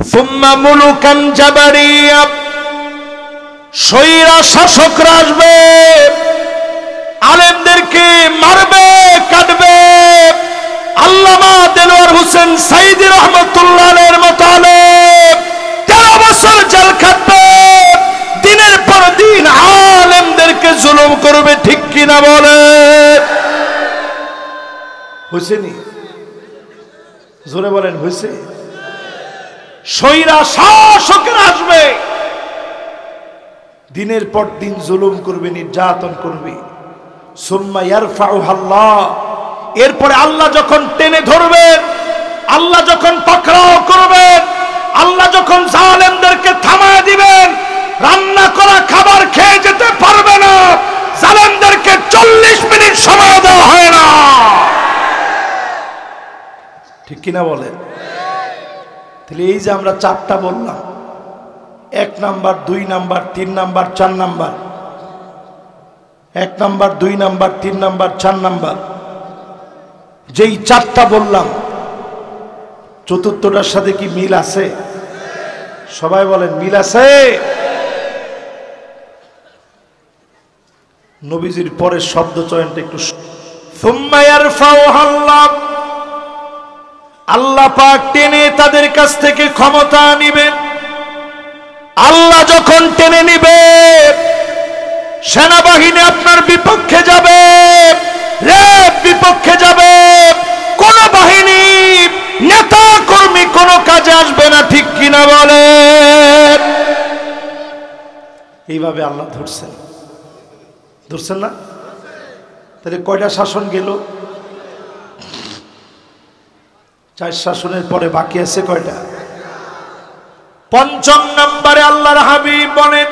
সুম্মা মুলুকান জাবারিয়া, স্বৈরা শাসকরা আসবে, আলেমদেরকে মারবে, কাটবে। আল্লামা দেলোয়ার হোসেন সাইদি রহমতুল্লাহ আলাইহির মতো আলেম 13 বছর জেল খাটবে, দিনের পর দিন আলেমদেরকে জুলুম করবে। ঠিক কিনা বলে? হইছেনি? জোরে বলেন, হইছে? স্বৈরা শাসকেরা আসবে, দিনের পর দিন জুলুম করবে, নির্যাতন করবে। সুম্মা ইয়ারফাউহাল্লাহ, এরপরে আল্লাহ যখন টেনে ধরবেন, আল্লাহ যখন পাকড়াও করবেন, আল্লাহ যখন জালেমদেরকে থামায় দিবেন, রান্না করা খাবার খেয়ে যেতে পারবে না, জালেমদেরকে 40 মিনিট সময় দেওয়া হয় না। ঠিক কিনা বলেন? তাহলে এই যে আমরা 4টা বললাম, 1 number, 2 number, 3 number, 4 number, 1 number, 2 number, 3 number, 4 number, যেই 4টা বললাম, চতুর্থটার সাথে কি মিল আছে? সবাই বলেন, মিল আছে? নবীজির পরের শব্দ চয়নটা একটু, সুম্মা ইয়ারফাউহাল্লাহ, আল্লাহ পাক টেনে তাদের কাছ থেকে ক্ষমতা নিবেন। আল্লাহ যখন টেনে নিবে, সেনাবাহিনী আপনার বিপক্ষে যাবে, র্যাব বিপক্ষে যাবে, কোন বাহিনী, নেতা কর্মী কোনো কাজে আসবে না। ঠিক কিনা বলে? এইভাবে আল্লাহ ধরছেন, ধরছেন না? তাহলে কয়টা শাসন গেল? 4 শাসনের পরে বাকি আছে কয়টা? 5ম নম্বরে আল্লাহর হাবিব বলেন,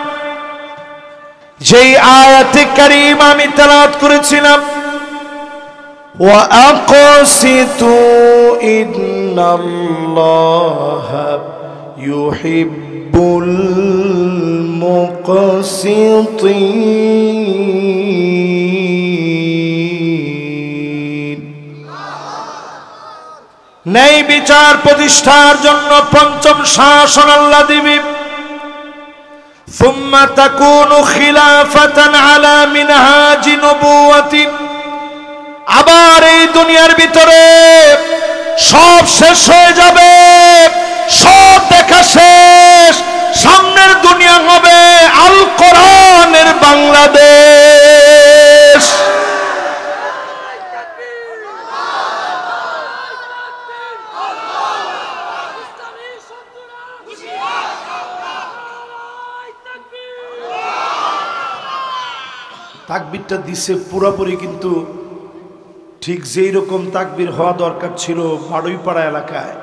যেই আয়াতে কারীমা আমি তেলাওয়াত করেছিলাম, ওয়া আকসিতু ইন্নাল্লাহা ইউহিব্বুল মুকসিতিন, ন্যায় বিচার প্রতিষ্ঠার জন্য 5ম শাসন আল্লাহ দিবে। সুম্মা তাকুনু খিলাফাতান আলা মিনহাজি নবুওয়াতি, আবার এই দুনিয়ার ভিতরে সব শেষ হয়ে যাবে, সব দেখা শেষ, সামনের দুনিয়া হবে আল কোরআনের বাংলাদেশ। তাকবীরটা দিছে পুরোপুরি, কিন্তু ঠিক যেই রকম তাকবীর হওয়া দরকার ছিল বাড়ুইপাড়া এলাকায়,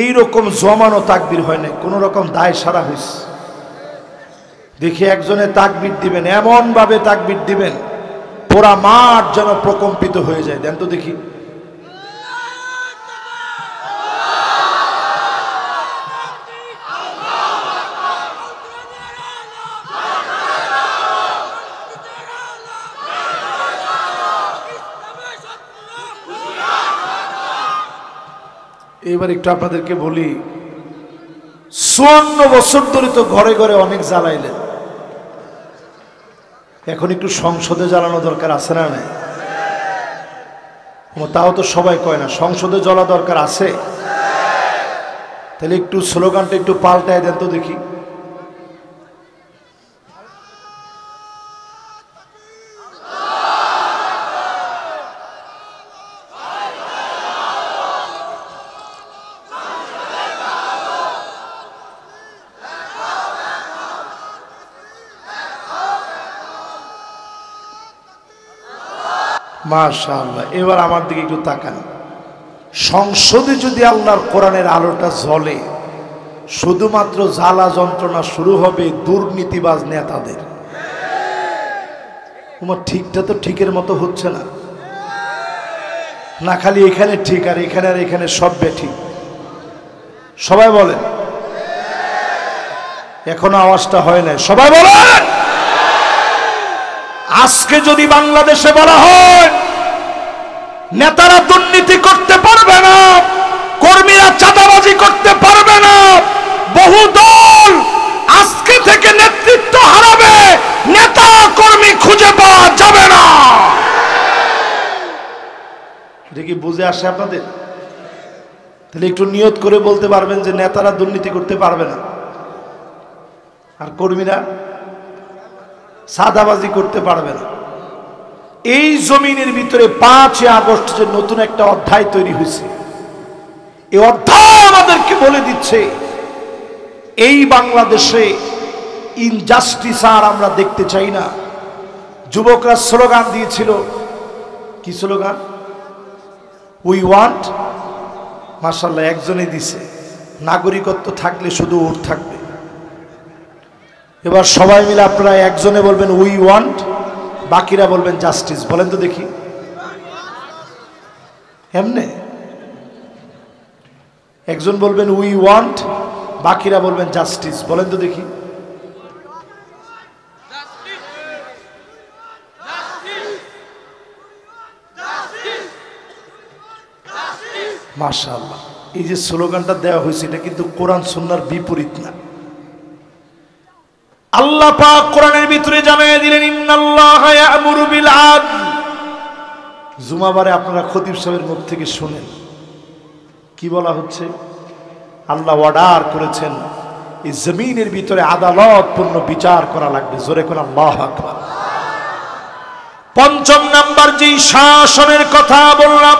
এই রকম জমানো তাকবীর হয় না, কোন রকম দায় সারা হয়েছে। দেখি একজনে তাকবীর দিবেন, এমন ভাবে তাকবীর দিবেন পুরা মাঠ যেন প্রকম্পিত হয়ে যায়। দেন তো দেখি। এবার একটু আপনাদেরকে বলি, 54 বছর ধরে তো ঘরে ঘরে অনেক জ্বালাইলেন, এখন একটু সংসদে জ্বালানো দরকার আছে না? নাই? তাও তো সবাই কয় না, সংসদে জ্বলা দরকার আছে। তাহলে একটু স্লোগানটা একটু পাল্টায় দেন তো দেখি। মাশাআল্লাহ। এবার আমার দিকে একটু তাকান। সংসদে যদি আল্লাহর কোরআনের আলোটা জ্বলে, শুধুমাত্র জ্বালা যন্ত্রণা শুরু হবে দুর্নীতিবাজ নেতাদের। তোমার ঠিকটা তো ঠিকের মতো হচ্ছে না, না খালি এখানে ঠিক আর এখানে সব বেঠিক। সবাই বলেন, এখনো আওয়াজটা হয় না, সবাই বলেন। আজকে যদি বাংলাদেশে বলা হয় নেতারা দুর্নীতি করতে পারবে না, কর্মীরা চাঁদাবাজি করতে পারবে না। বহু দল আজকে থেকে নেতৃত্ব হারাবে, নেতা কর্মী খুঁজে পাওয়া যাবে না। এটা কি বুঝে আসে আপনাদের? তাহলে একটু নিয়ত করে বলতে পারবেন যে নেতারা দুর্নীতি করতে পারবে না, আর কর্মীরা সাদাবাজি করতে পারবে না। এই জমিনের ভিতরে 5 আগস্ট যে নতুন একটা অধ্যায় তৈরি হয়েছে, এই অধ্যায় আমাদেরকে বলে দিচ্ছে এই বাংলাদেশে ইনজাস্টিস আর আমরা দেখতে চাই না। যুবকরা স্লোগান দিয়েছিল, কি স্লোগান? উই ওয়ান্ট, মাশাআল্লাহ একজনই দিছে, নাগরিকত্ব থাকলে শুধু ওট থাকবে। এবার সবাই মিলে আপনারা একজনে বলবেন উই ওয়ান্ট, বাকিরা বলবেন জাস্টিস। বলেন তো দেখি, এমনে একজন বলবেন উই ওয়ান্ট, বাকিরা বলবেন জাস্টিস। বলেন তো দেখি। মাশাআল্লাহ, এই যে স্লোগানটা দেওয়া হয়েছে এটা কিন্তু কোরআন সুন্নাহর বিপরীত না। আল্লাহ পাক কোরআনের ভিতরে জানিয়ে দিলেন ইন্নাল্লাহা ইয়া'মুরু বিল আদল। জুমাবারে আপনারা খতিব সাহেবের মুখ থেকে শুনেন কি বলা হচ্ছে। আল্লাহ অর্ডার করেছেন এই জমিনের ভিতরে আদালতপূর্ণ বিচার করা লাগবে। জোরে করে আল্লাহু আকবার। 5 নাম্বার যেই শাসনের কথা বললাম,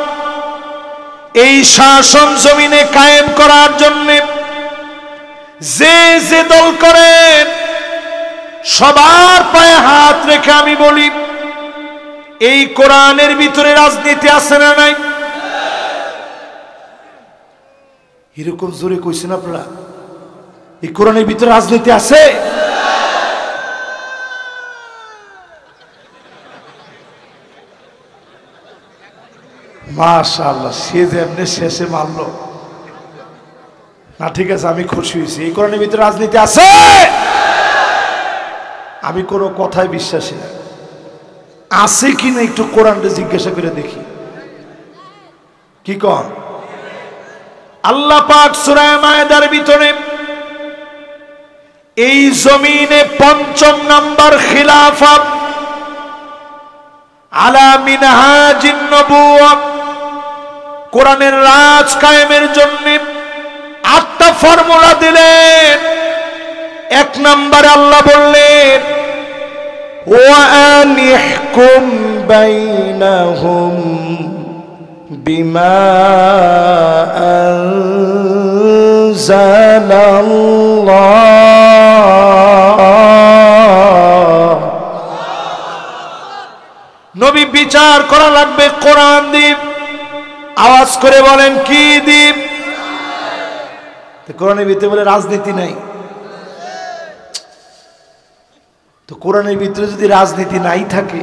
এই শাসন জমিনে কায়েম করার জন্য যে যে দল করেন সবার পায়ে হাত রেখে আমি বলি, এই কোরআনের ভিতরে রাজনীতি আছে না নাই? এরকম জোরে কইছেন আপনারা? এই কোরআনের ভিতরে রাজনীতি আছে? মাশাআল্লাহ, সে যে এমনি শেষে মারলো না। ঠিক আছে, আমি খুশি হয়েছি। এই কোরআনের ভিতরে রাজনীতি আছে। আমি কোনো কথায় বিশ্বাসী না, আছে কিনা একটু কোরআনটা জিজ্ঞাসা করে দেখি। কি কন? আল্লাহ পাক সূরা মায়েদার ভিতরে এই জমিনে 5 নাম্বার খিলাফত আলা মিনহাজিন নবুওয়া, কোরআনের রাজ কায়েমের জন্য 8টা ফর্মুলা দিলেন। 1 নম্বরে আল্লাহ বললেন ওয়া আনিহকুম বাইনাহুম বিমা আনজালাল্লাহ। নবী বিচার করা লাগবে কোরআন দিয়ে। আওয়াজ করে বলেন কি দ্বীপ? কোরআনের ভিতরে বলে রাজনীতি নাই। তো কোরআনের ভিতরে যদি রাজনীতি নাই থাকে,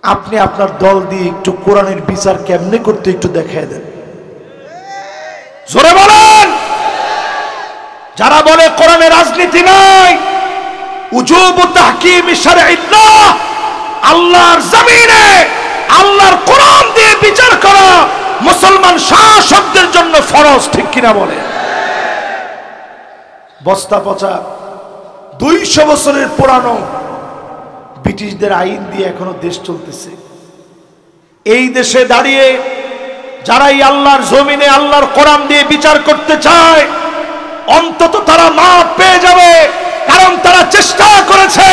আপনি আপনার দল দিয়ে একটু কোরআনের বিচার কেমনে করতে একটু দেখায় দেন। জোরে বলেন। যারা বলে কোরআনে রাজনীতি নাই, উজুবু তাহকিম শারঈল্লাহ, আল্লাহর জমিনে আল্লাহর কোরআন দিয়ে বিচার করা মুসলমান শাসকদের জন্য ফরজ। ঠিক কিনা বলে? বস্তা পচা 200 বছরের পুরানো ব্রিটিশদের আইন দিয়ে এখনো দেশ চলতেছে। এই দেশে দাঁড়িয়ে যারাই আল্লাহর জমিনে আল্লাহর কোরআন দিয়ে বিচার করতে চায়, অন্তত তারা মাপ পেয়ে যাবে, কারণ তারা চেষ্টা করেছে।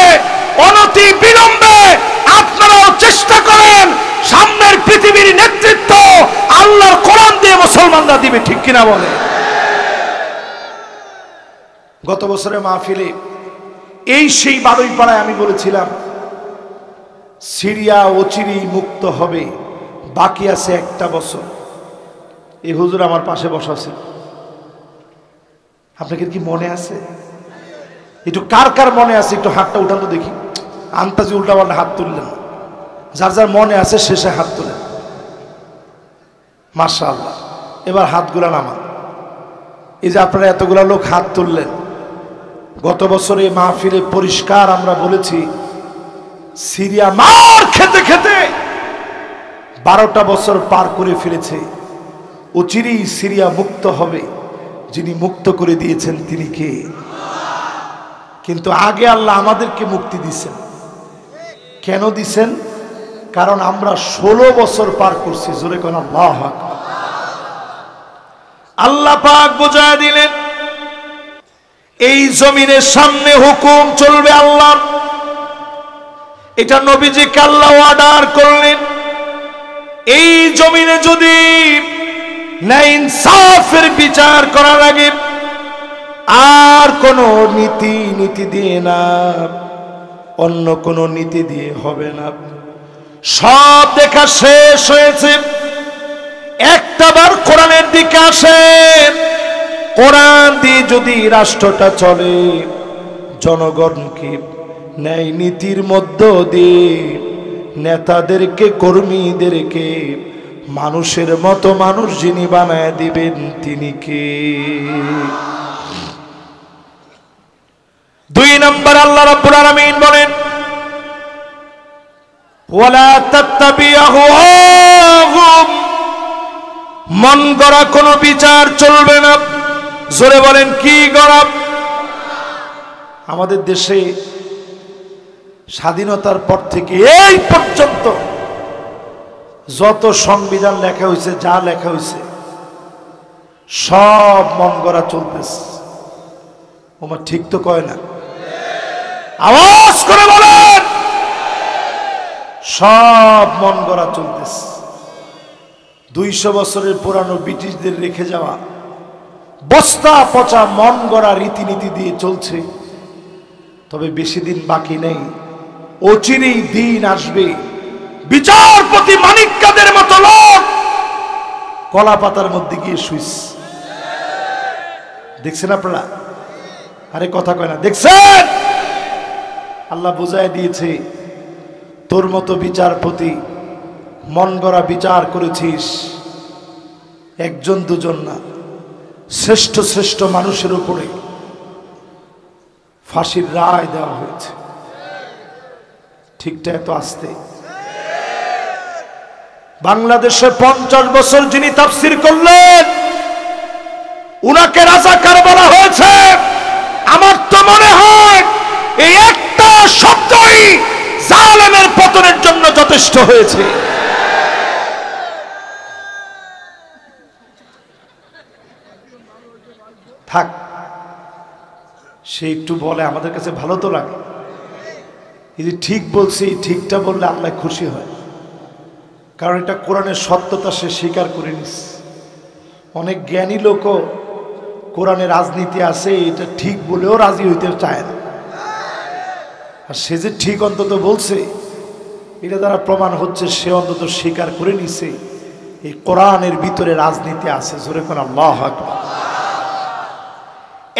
অনতি বিলম্বে আপনারাও চেষ্টা করেন, সামনের পৃথিবীর নেতৃত্ব আল্লাহর কোরআন দিয়ে মুসলমানরা দিবে। ঠিক কিনা বলে? গত বছরের মাহফিলে এই সেই বারুইপাড়ায় আমি বলেছিলাম সিরিয়া অচিরেই মুক্ত হবে, বাকি আছে 1টা বছর। এই হুজুর আমার পাশে বসা ছিল। আপনাদের কি মনে আছে? একটু কার কার মনে আছে একটু হাতটা উঠান তো দেখি। আন্তাজি উল্টাপাল্টা হাত তুললেন, যার যার মনে আছে শেষে হাত তুলেন। মাশাআল্লাহ, এবার হাতগুলা নামান। এই যে আপনারা এতগুলা লোক হাত তুললেন, গত বছরে মাহফিলে পরিষ্কার আমরা বলেছি সিরিয়া মার খেতে খেতে 12টা বছর পার করে ফেলেছে। অচিরেই সিরিয়া মুক্ত হবে। যিনি মুক্ত করে দিয়েছেন তিনি কে? কিন্তু আগে আল্লাহ আমাদেরকে মুক্তি দিয়েছেন। কেন দিছেন? কারণ আমরা 16 বছর পার করছি। জোরে কোন আল্লাহু আকবার। আল্লাহ পাক বুঝায় দিলেন এই জমিনের সামনে হুকুম চলবে আল্লাহর। এটা নবীজিকে আল্লাহ অর্ডার করলেন। এই জমিনে যদি ন্যায় ইনসাফের বিচার করা লাগে, আর কোন নীতি দিয়ে না, অন্য কোন নীতি দিয়ে হবে না। সব দেখা শেষ হয়েছে। একটাবার কোরআনের দিকে আসেন। কোরআন দিয়ে যদি রাষ্ট্রটা চলে, জনগণকে ন্যায় নীতির মধ্য দিয়ে নেতাদেরকে, কর্মীদেরকে মানুষের মতো মানুষ যিনি বানায় দিবেন তিনি কে? 2 নম্বর আল্লাহ রাব্বুল আলামিন বলেন ওয়ালা তাত্তাবিহুম, মন গড়া কোনো বিচার চলবে না। জোরে বলেন কি গড়া? আমাদের দেশে স্বাধীনতার পর থেকে এই পর্যন্ত যত সংবিধান লেখা হয়েছে, যা লেখা হয়েছে সব মন গড়া চলতেছে। ওমা ঠিক তো কয় না? আওয়াজ করে বলেন। সব মন গড়া চলতেছে। 200 বছরের পুরানো ব্রিটিশদের রেখে যাওয়া বস্তা পচা মন গড়া রীতিনীতি দিয়ে চলছে। তবে বেশি দিন বাকি নেই, অচিরেই দিন আসবে বিচারপতি মানিক কাদের মতো লোক কলা পাতার মধ্যে গিয়ে শুইস। দেখছেন আপনারা? আরে কথা কয় না, দেখছেন? আল্লাহ বুঝায় দিয়েছে তোর মতো বিচারপতি মন গড়া বিচার করেছিস, একজন দুজন না, শ্রেষ্ঠ শ্রেষ্ঠ মানুষের উপরে ফাঁসির রায় দেওয়া হয়েছে। ঠিকটা এত আসতে? বাংলাদেশে 50 বছর যিনি তাফসীর করলেন উনাকে রাজাকার বলা হয়েছে। আমার তো মনে হয় এই একটা শব্দই জালেমের পতনের জন্য যথেষ্ট হয়েছে। থাক, সে একটু বলে আমাদের কাছে ভালো তো লাগে। এই যে ঠিক বলছি, ঠিকটা বললে আল্লাহ খুশি হয়, কারণ এটা কোরআনের সত্যতা সে স্বীকার করে নিস। অনেক জ্ঞানী লোকও কোরআনের রাজনীতি আছে এটা ঠিক বলেও রাজি হইতে চায় না। আর সে যে ঠিক অন্তত বলছে, এটা দ্বারা প্রমাণ হচ্ছে সে অন্তত স্বীকার করে নিছে এই কোরআনের ভিতরে রাজনীতি আছে। জোরে কোন আল্লাহু আকবার।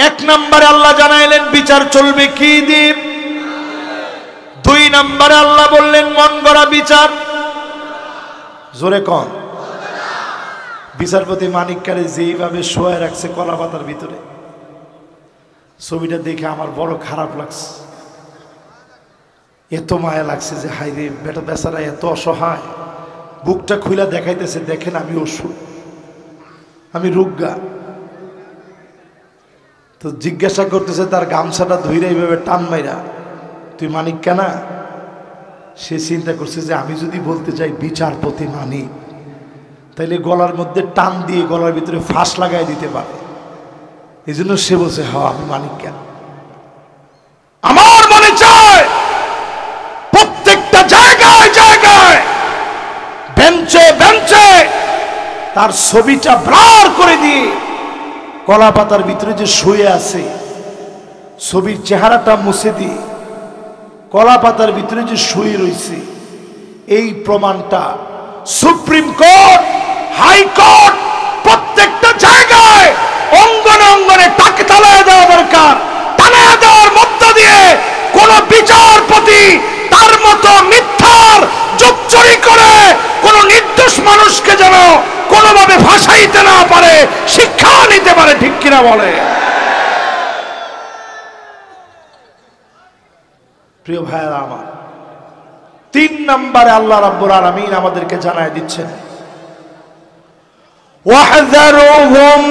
1 নম্বরে আল্লাহ জানাইলেন বিচার চলবে কি দিয়ে। 2 নম্বরে আল্লাহ বললেন মন গড়া বিচার। জোরে কোন? বিচারপতি মানিক কারে যেইভাবে শোয়া রাখছে কলা পাতার ভিতরে, ছবিটা দেখে আমার বড় খারাপ লাগছে। এত মায়া লাগছে যে হাই রে বেটা বেচারা এত অসহায়। বুকটা খুইলা দেখাইতেছে, দেখেন আমি অসুখ, আমি রোগা। তো জিজ্ঞাসা করতেছে তার গামছাটা ধইরা এইভাবে টান মাইরা, তুই মানিক কেনা? সে চিন্তা করছে যে আমি যদি বলতে চাই বিচারপতি মানিক, তাইলে গলার মধ্যে টান দিয়ে গলার ভিতরে ফাঁস লাগাই দিতে পারে। এই জন্য সে বলছে হ্যাঁ আমি মানিক কেন। আমার মনে চায় প্রত্যেকটা জায়গায় জায়গায় বেঞ্চে বেঞ্চে তার ছবিটা ব্লার করে দিয়ে কলা পাতার ভিতরে যে শুয়ে আছে ছবির চেহারাটা মুছে দিয়ে কলা পাতার ভিতরে যে শুয়ে রয়েছে এই প্রমাণটা সুপ্রিম কোর্ট, হাইকোর্ট প্রত্যেকটা জায়গায় অঙ্গনে অঙ্গনে তাকে তালায় দেওয়া দরকার। তালায় দেওয়ার মধ্য দিয়ে কোন বিচারপতি তার মতো মিথ্যার যুগচুরি করে কোন নির্দোষ মানুষকে যেন কোনোভাবে ভাসাইতে না পারে, শিক্ষা নিতে পারে। ঠিক কিনা বলে? প্রিয় ভাইরা আমার, 3 নম্বরে আল্লাহ রাব্বুল আলামিন আমাদেরকে জানায় দিচ্ছেন واحذرهم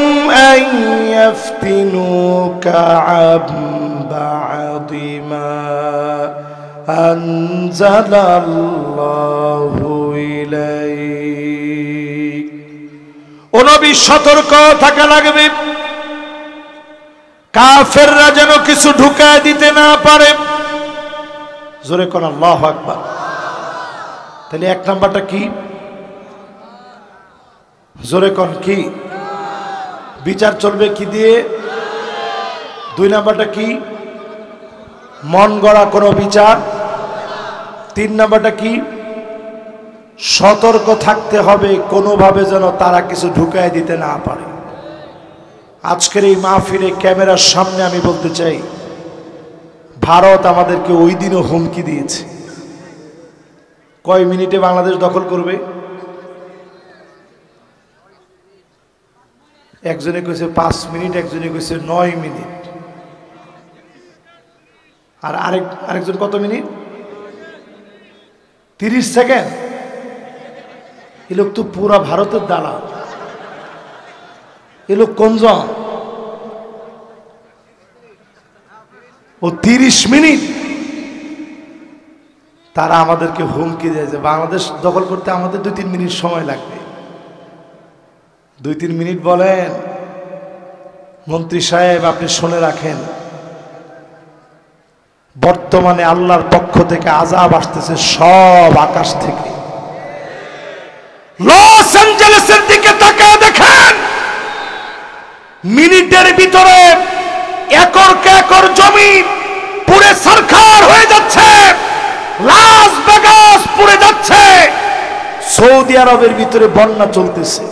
أن يفتنوك عن بعض ما أنزل الله إليك। ও নবী সতর্ক থাকা লাগবে, কাফেররা যেন কিছু ঢুকায় দিতে না পারে। জোরে কোন আল্লাহু আকবার। তাহলে এক নাম্বারটা কি? জোরে কোন কি? বিচার চলবে কি দিয়ে? দুই নাম্বারটা কি? মন গড়া কোনো বিচার। তিন নাম্বারটা কি? সতর্ক থাকতে হবে কোনোভাবে যেন তারা কিছু ঢুকায় দিতে না পারে। আজকের এই মাহফিলে ক্যামেরার সামনে আমি বলতে চাই, ভারত আমাদেরকে ওই দিনও হুমকি দিয়েছে। কয় মিনিটে বাংলাদেশ দখল করবে? একজনে কইছে 5 মিনিট, একজনে কইছে 9 মিনিট, আর আরেকজন কত মিনিট? 30 সেকেন্ড। এই লোক তো পুরা ভারতের দালাল। এই লোক কোনজন? ও 30 মিনিট তারা আমাদেরকে হুমকি দেয় যে বাংলাদেশ দখল করতে আমাদের 2-3 মিনিট সময় লাগবে। 2-3 মিনিট বলেন? মন্ত্রী সাহেব আপনি শুনে রাখেন, বর্তমানে আল্লাহর পক্ষ থেকে আযাব আসতেছে সব আকাশ থেকে। লস অ্যাঞ্জেলেসের দিকে তাকায় দেখেন, মিনিটের ভিতরে একরকে একর জমি পুরে সরকার হয়ে যাচ্ছে, লাস ভেগাস পুড়ে যাচ্ছে, সৌদি আরবের ভিতরে বন্যা চলতেছে।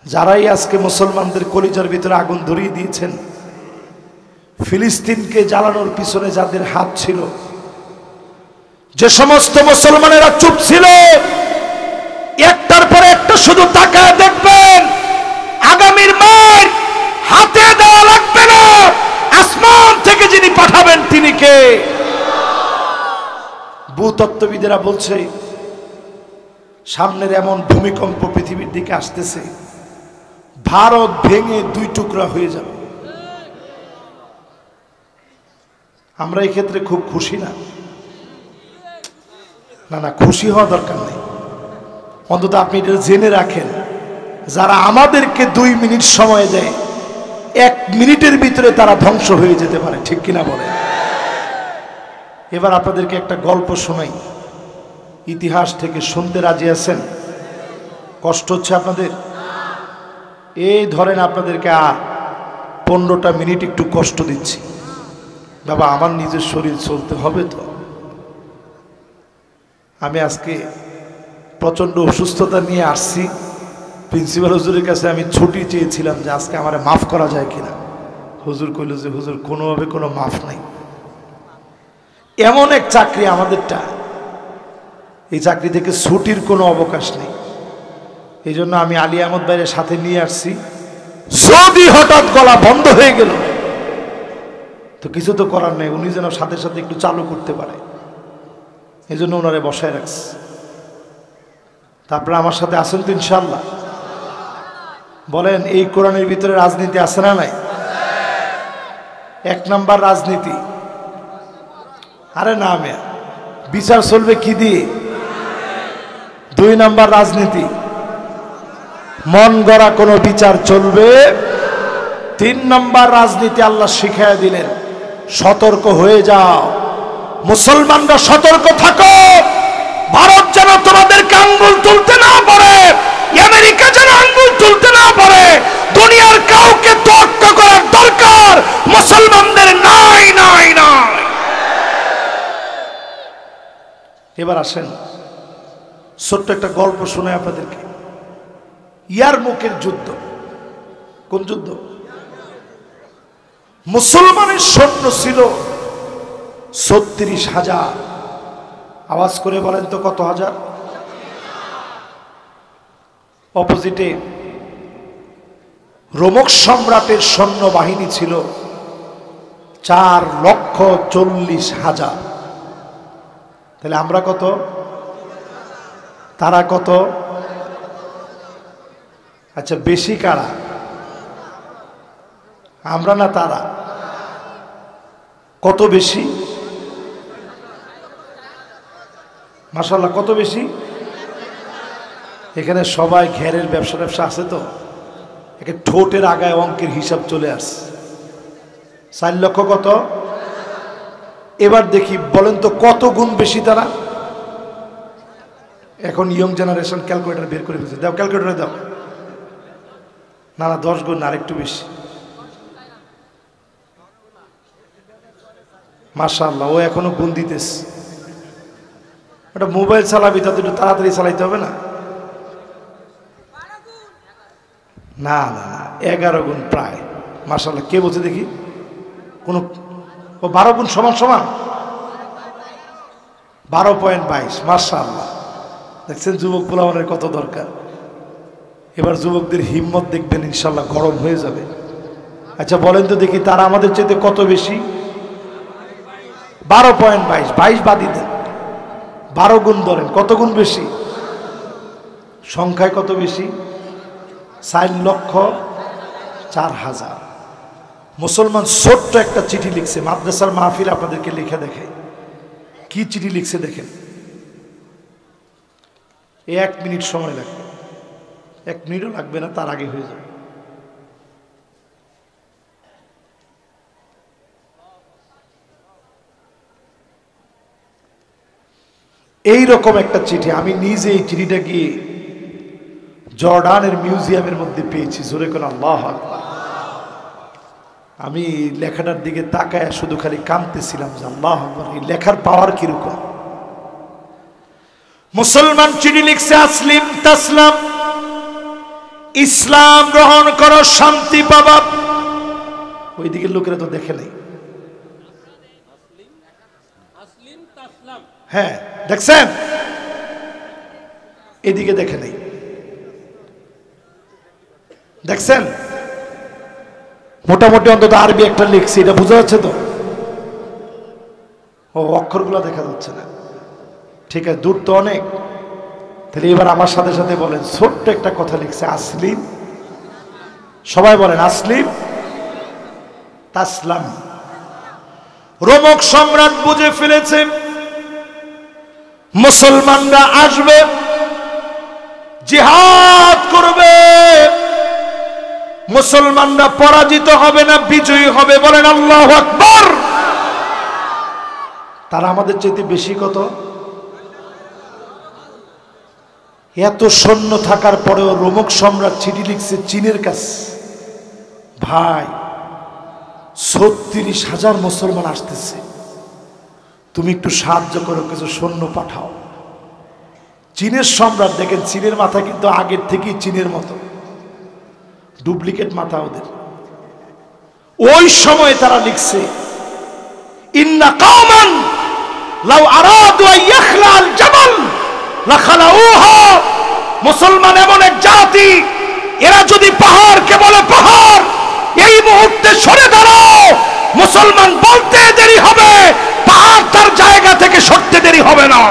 যারাই আজকে মুসলমানদের কলিজার ভিতরে আগুন ধরিয়ে দিয়েছেন, ফিলিস্তিনকে জ্বালানোর পিছনে যাদের হাত ছিল, যে সমস্ত মুসলমানেরা চুপ ছিল, একটার পর একটা শুধু তাকায় দেখবেন, আগামীর মার হাতে দেওয়া লাগবে না, আসমান থেকে যিনি পাঠাবেন তিনি কে? ভূতত্ত্ববিদেরা বলছে সামনের এমন ভূমিকম্প পৃথিবীর দিকে আসতেছে, ভারত ভেঙে 2 টুকরা হয়ে যাবে। আমরা এই ক্ষেত্রে খুব খুশি না? না না, খুশি হওয়া দরকার নেই। অন্তত আপনি এটা জেনে রাখেন, যারা আমাদেরকে 2 মিনিট সময় দেয়, 1 মিনিটের ভিতরে তারা ধ্বংস হয়ে যেতে পারে। ঠিক কিনা বলে? এবার আপনাদেরকে একটা গল্প শোনাই, ইতিহাস থেকে। শুনতে রাজি আছেন? কষ্ট হচ্ছে আপনাদের? এই ধরেন আপনাদেরকে 15টা মিনিট একটু কষ্ট দিচ্ছি। বাবা, আমার নিজের শরীর চলতে হবে তো। আমি আজকে প্রচণ্ড অসুস্থতা নিয়ে আসছি। প্রিন্সিপাল হুজুরের কাছে আমি ছুটি চেয়েছিলাম যে আজকে আমার মাফ করা যায় কিনা। হুজুর কইল যে হুজুর কোনোভাবে কোনো মাফ নাই। এমন এক চাকরি আমাদেরটা, এই চাকরি থেকে ছুটির কোনো অবকাশ নেই। এই জন্য আমি আলী আহমদ ভাইয়ের সাথে নিয়ে আসছি। যদি হঠাৎ গলা বন্ধ হয়ে গেল তো কিছু তো করার নেই, উনি যেন সাথে সাথে একটু চালু করতে পারে, এই জন্য ওনারে বসায় রাখছি। তারপরে আমার সাথে আসেন তো ইনশাল্লাহ? বলেন, এই কোরআনের ভিতরে রাজনীতি আছে না নাই? 1 নাম্বার রাজনীতি। আরে না মেয়া, বিচার চলবে কি দিয়ে? 2 নাম্বার রাজনীতি, মন গড়া কোনো বিচার চলবে। 3 নাম্বার রাজনীতি আল্লাহ শিখাইয়া দিলেন, সতর্ক হয়ে যাও, মুসলমানরা সতর্ক থাকো। ভারত যেন তোমাদেরকে আঙ্গুল তুলতে না পারে, আমেরিকা যেন আঙ্গুল তুলতে না পারে, দুনিয়ার কাউকে তোয়াক্কা করার দরকার মুসলমানদের নাই নাই নাই। এবার আসেন, ছোট্ট একটা গল্প শোনাই আপনাদেরকে। ইয়ারমুকের যুদ্ধ। কোন যুদ্ধ? মুসলমানের সৈন্য ছিল 36,000। আওয়াজ করে বলেন তো কত হাজার? অপোজিটে রোমক সম্রাটের সৈন্য বাহিনী ছিল 4,40,000। তাহলে আমরা কত, তারা কত? আচ্ছা বেশি কারা, আমরা না তারা? কত বেশি? মাশাআল্লাহ, কত বেশি? এখানে সবাই ঘেরের ব্যবসা আছে তো, একে ঠোঁটের আগায় অঙ্কের হিসাব চলে আসছে। 4 লক্ষ কত? এবার দেখি বলেন তো কত গুণ বেশি তারা? এখন ইয়ং জেনারেশন ক্যালকুলেটর বের করে ফেলছে, দাও ক্যালকুলেটরে দাও। না না 10 গুণ, আরেকটু বেশি। মাশাআল্লাহ, ও এখনো গুণ দিতেছে। ওটা মোবাইল চালাবি, তাতে একটু তাড়াতাড়ি চালাইতে হবে না? না না না 11 গুণ প্রায়। মাশাআল্লাহ, কে বলছে দেখি? কোন ও 12 গুণ সমান সমান 12.22। মাশাআল্লাহ, দেখছেন যুবক পোলাওয়ানের কত দরকার। এবার যুবকদের হিম্মত দেখবেন ইনশাআল্লাহ গরম হয়ে যাবে। আচ্ছা বলেন তো দেখি তারা আমাদের চাইতে কত বেশি? 12.22। 22 বাদই দেন, 12 গুণ ধরেন। কত গুণ বেশি? সংখ্যায় কত বেশি? 4,04,000। মুসলমান ছোট্ট একটা চিঠি লিখছে, মাদ্রাসার মাহফিল আপনাদেরকে লিখে দেখে। কি চিঠি লিখছে দেখেন। 1 মিনিট সময় লাগবে, 1 মিনিটও লাগবে না, তার আগে হয়ে যাবে। এই রকম একটা চিঠি আমি নিজে এই চিঠিটা গিয়ে জর্ডানের মিউজিয়ামের মধ্যে পেয়েছি। জোরে করে আল্লাহু আকবার। আমি লেখাটার দিকে তাকায় শুধু খালি কাঁদতেছিলাম যে আল্লাহু আকবার, এই লেখার পাওয়ার কিরকম। মুসলমান চিঠি লিখছে, আসলিম তাসলাম, ইসলাম গ্রহণ করো শান্তি পাবা। ওইদিকে লোকেরা তো দেখে নাই। হ্যাঁ দেখছেন, এদিকে দেখে নাই। দেখছেন মোটামুটি অন্তত আরবি একটা লিখছি, এটা বোঝা যাচ্ছে তো? ও অক্ষরগুলো দেখা যাচ্ছে না, ঠিক আছে, দূর তো অনেক। তাহলে এবার আমার সাথে সাথে বলেন, ছোট্ট একটা কথা লিখছে, আসলিম। সবাই বলেন আসলিম তাসলাম। রোমক সম্রাট বুঝে ফেলেছে মুসলমানরা আসবে, জিহাদ করবে, মুসলমানরা পরাজিত হবে না, বিজয়ী হবে। বলেন আল্লাহু আকবার। তারা আমাদের চাইতে বেশি কত? এত সৈন্য থাকার পরেও রোমক সম্রাট চিঠি লিখছে চীনের কাছে, ভাই 36,000 মুসলমান আসতেছে, তুমি একটু সাহায্য করো, কিছু সৈন্য পাঠাও। চীনের সম্রাট, দেখেন চীনের মাথা কিন্তু আগের থেকেই চীনের মতো, ডুপ্লিকেট মাথা ওদের। ওই সময় তারা লিখছে, ইন্না কওমান লাউ আরাদু আন ইয়াখলাল জাবাল লাখালাউহা। মুসলমান এমন এক জাতি, এরা যদি পাহাড়কে বলে পাহাড় এই মুহূর্তে সরে দাঁড়াও, মুসলমান বলতে দেরি হবে, পাহাড় তার জায়গা থেকে সরতে দেরি হবে না।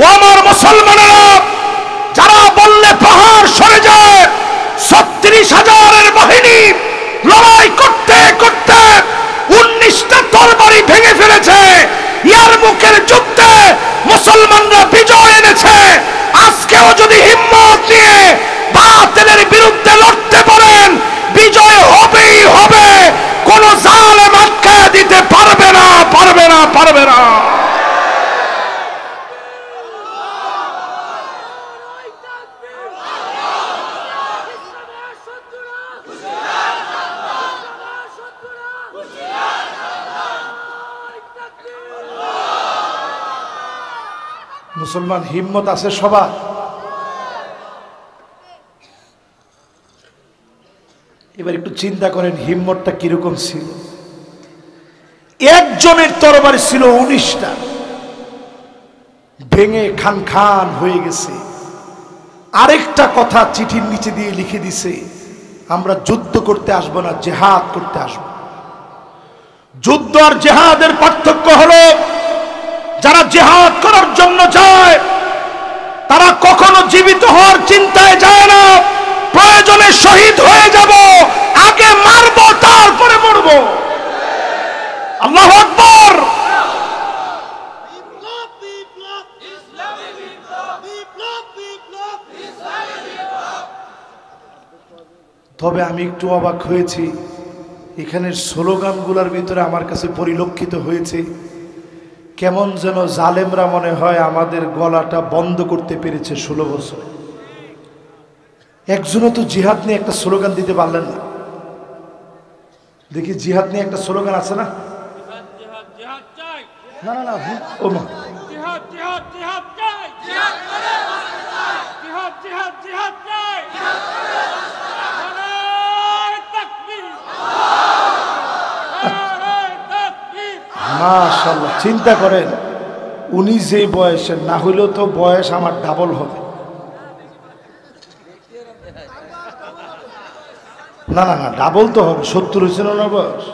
ও আমার মুসলমানেরা, যারা বললে পাহাড় সরে যায়, 36,000-এর বাহিনী লড়াই করতে করতে 19টা তরবারি ভেঙে ফেলেছে। ইয়ারমুকের যুদ্ধে মুসলমানরা বিজয় এনেছে। আজকেও যদি হিম্মত নিয়ে বাতিলের বিরুদ্ধে লড়তে পারেন, বিজয় হবেই হবে। কোন জালেম আটকে দিতে পারবে না, পারবে না, পারবে না। মুসলমান হিম্মত আছে সবার। এবার একটু চিন্তা করেন হিম্মতটা কিরকম ছিল। একজনের তরবারি ছিল 19টা, ভেঙে খান খান হয়ে গেছে। আরেকটা কথা চিঠির নিচে দিয়ে লিখে দিছে, আমরা যুদ্ধ করতে আসবো না, জিহাদ করতে আসবো। যুদ্ধ আর জিহাদের পার্থক্য হলো, যারা জিহাদ করার জন্য যায় তারা কখনো জীবিত হওয়ার চিন্তায় যায় না। প্রয়োজনে শহীদ হয়ে যাব, আগে মারব তারপরে মরব। আল্লাহু আকবার। তবে আমি একটু অবাক হয়েছি, এখানের স্লোগানগুলোর ভিতরে আমার কাছে পরিলক্ষিত হয়েছে কেমন যেন জালেমরা মনে হয় আমাদের গলাটা বন্ধ করতে পেরেছে 16 বছর। একজনও তো জিহাদ নিয়ে একটা স্লোগান দিতে পারলেন না। দেখি জিহাদ নিয়ে একটা স্লোগান আছে না? না না না, ও মা, জিহাদ জিহাদ জিহাদ চাই, জিহাদ করে বাঁচতে চাই, জিহাদ জিহাদ জিহাদ চাই, জিহাদ করে বাঁচতে চাই। নারে তাকবীর, নারে তাকবীর। মাশাআল্লাহ। চিন্তা করেন, উনি যে বয়সের, না হইলেও তো বয়স আমার ডাবল হবে। না না না, ডাবল তো হবে, 70 হয়েছিল না বয়স?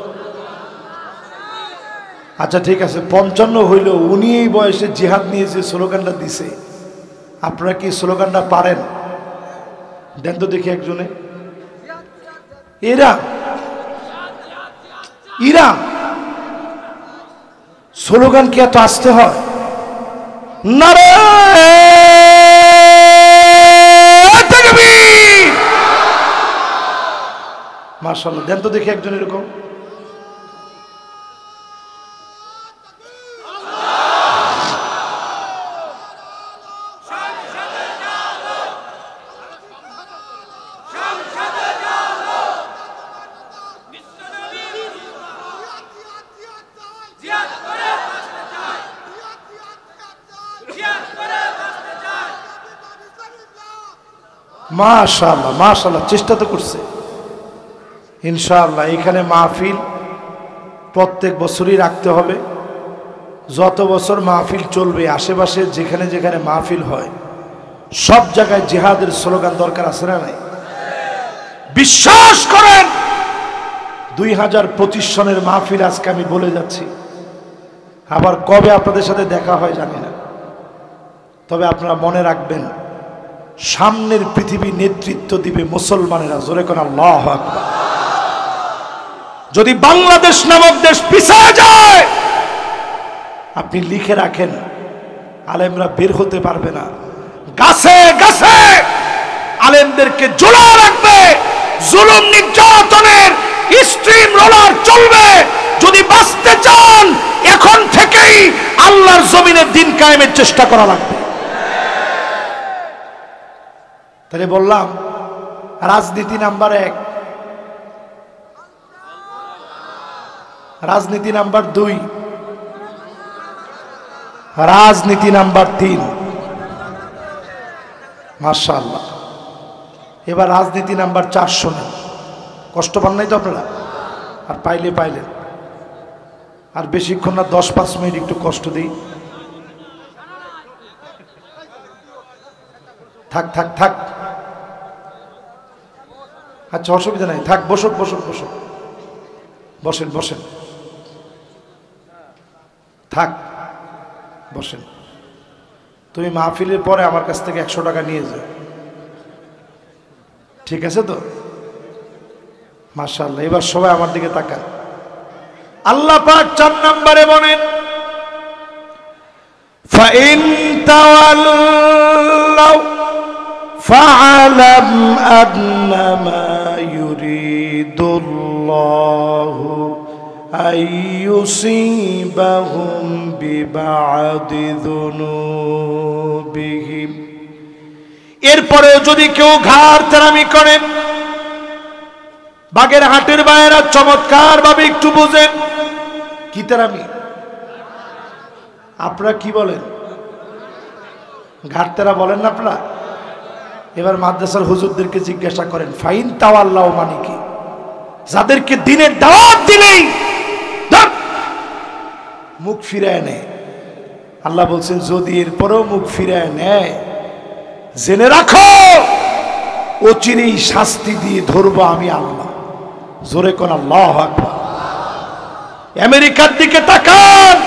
আচ্ছা ঠিক আছে, 55 হইলেও উনি এই বয়সে জিহাদ নিয়ে যে স্লোগানটা দিছে, আপনারা কি স্লোগানটা পারেন? দেন তো দেখি একজনে। এরা ইরা স্লোগান কি এত আসতে হয়? নারে তাকবীর। মাশাআল্লাহ, দেন তো দেখি একজন এরকম। জিহাদ করে বাঁচতে চাই, জিহাদ করে বাঁচতে চাই। মাশাআল্লাহ মাশাআল্লাহ, চেষ্টা তো করছে ইনশাআল্লাহ। এখানে মাহফিল প্রত্যেক বছরই রাখতে হবে। যত বছর মাহফিল চলবে, আশেপাশে যেখানে যেখানে মাহফিল হয় সব জায়গায় জিহাদের স্লোগান দরকার আছে না নাই? বিশ্বাস করেন, 2025 সনের মাহফিল আজকে আমি বলে যাচ্ছি। আবার কবে আপনাদের সাথে দেখা হয় জানি না, তবে আপনারা মনে রাখবেন, সামনের পৃথিবী নেতৃত্ব দিবে মুসলমানেরা। জোরে কোন আল্লাহু আকবার। যদি বাংলাদেশ নামক দেশ পিছিয়ে যায়, আপনি লিখে রাখেন, আলেমরা বের হতে পারবে না। গাছে গাছে আলেমদেরকে জোড়া রাখবে, জুলুম নির্যাতনের স্ট্রিম রোলার চলবে। যদি বাঁচতে চান, এখন থেকেই আল্লাহর জমিনে দিন কায়েমের চেষ্টা করা লাগবে। তাহলে বললাম, রাজনীতি নাম্বার 1, রাজনীতি নাম্বার 2, রাজনীতি নাম্বার 3। মাশাআল্লাহ। এবার রাজনীতি নাম্বার 4 শোনেন। কষ্ট পান নাই তো আপনারা? আর পাইলে পাইলেন। আর বেশিক্ষণ না, 10-5 মিনিট একটু কষ্ট দিই। থাক থাক থাক, আচ্ছা অসুবিধা নাই, থাক, বসুক বসুক বসুক, বসেন বসেন, থাক বসেন। তুমি মাহফিলের পরে আমার কাছ থেকে 100 টাকা নিয়ে যাও, ঠিক আছে তো? মাশাআল্লাহ। এবার সবাই আমার দিকে তাকান। আল্লাহ পাক 4 নম্বরে বলেন, ফাইন তাওয়াল্লাউ ফাআলাম আন্নামা ইউরিদুল্লাহু আইয়ুসিবাহুম বিবাদি যুনুবিহিম। এরপরেও যদি কেউ ঘাড় তেরামি করেন, বাগের হাটের বাইরা চমৎকার ভাবে একটু বোঝেন কি তেরামি। আপনারা কি বলেন? ঘাট তেরা বলেন না আপনারা? এবার মাদ্রাসার হুজুরদেরকে জিজ্ঞাসা করেন, ফাইন তাওয়াল্লাহ মানে কি? যাদেরকে দিনের দাওয়াত দিলেই মুখ ফিরায় নেয়। আল্লাহ বলছেন, যদি এরপরেও মুখ ফিরায় নেয়, জেনে রাখো অচিরেই শাস্তি দিয়ে ধরবো আমি আল্লাহ। জোরে কোন আল্লাহু আকবার। আমেরিকার দিকে তাকান,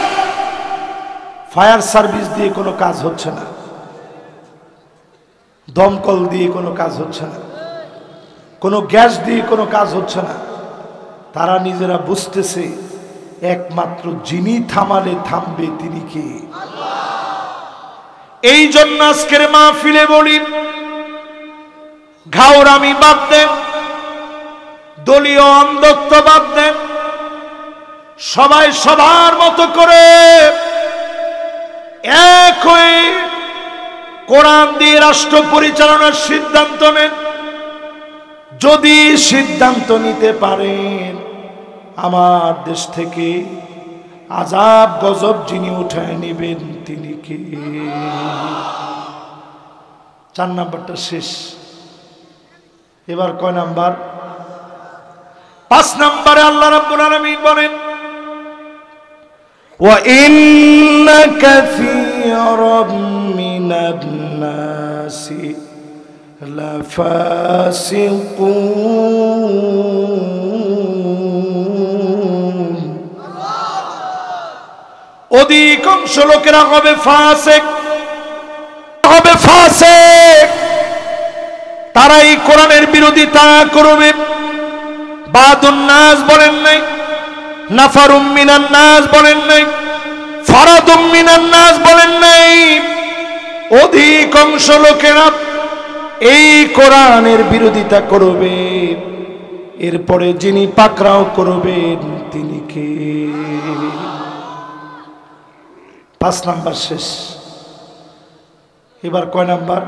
ফায়ার সার্ভিস দিয়ে কোনো কাজ হচ্ছে না। দমকল দিয়ে কোনো কাজ হচ্ছে না, কোনো গ্যাস দিয়ে কোনো কাজ হচ্ছে না। তারা নিজেরা বুঝতেছে একমাত্র যিনি থামালে থামবে তিনি কে? এই জন্য আজকের মাহফিলে বলি, ঘাওরামি বাদ দেন, দলীয় অন্ধত্ব বাদ দেন, সবাই সবার মতো করে এক হয়ে কোরআন দিয়ে রাষ্ট্র পরিচালনার সিদ্ধান্ত নেন। যদি সিদ্ধান্ত নিতে পারেন, আমার দেশ থেকে আযাব গজব যিনি উঠায় নেবেন তিনি কে? 4 নাম্বারটা শেষ। এবার কয় নাম্বার? 5 নম্বরে আল্লাহ রাব্বুল আলামিন বলেন, ওয়া ইন্না কাসীরাম মিনান নাসি লাফাসিকুন। অধিকাংশ লোকেরা হবে ফাসিক, হবে ফাসিক। তারাই কোরআনের বিরোধিতা করবে। বাদুন নাস বলেন নাই, নাফারুম মিনান নাস বলেন নাই, ফারাদুম মিনান নাস বলেন নাই। অধিকাংশ লোকেরা এই কোরআনের বিরোধিতা করবে, এরপরে যিনি পাকড়াও করবেন তিনি কে? 5 নাম্বার শেষ। এবার কয় নাম্বার?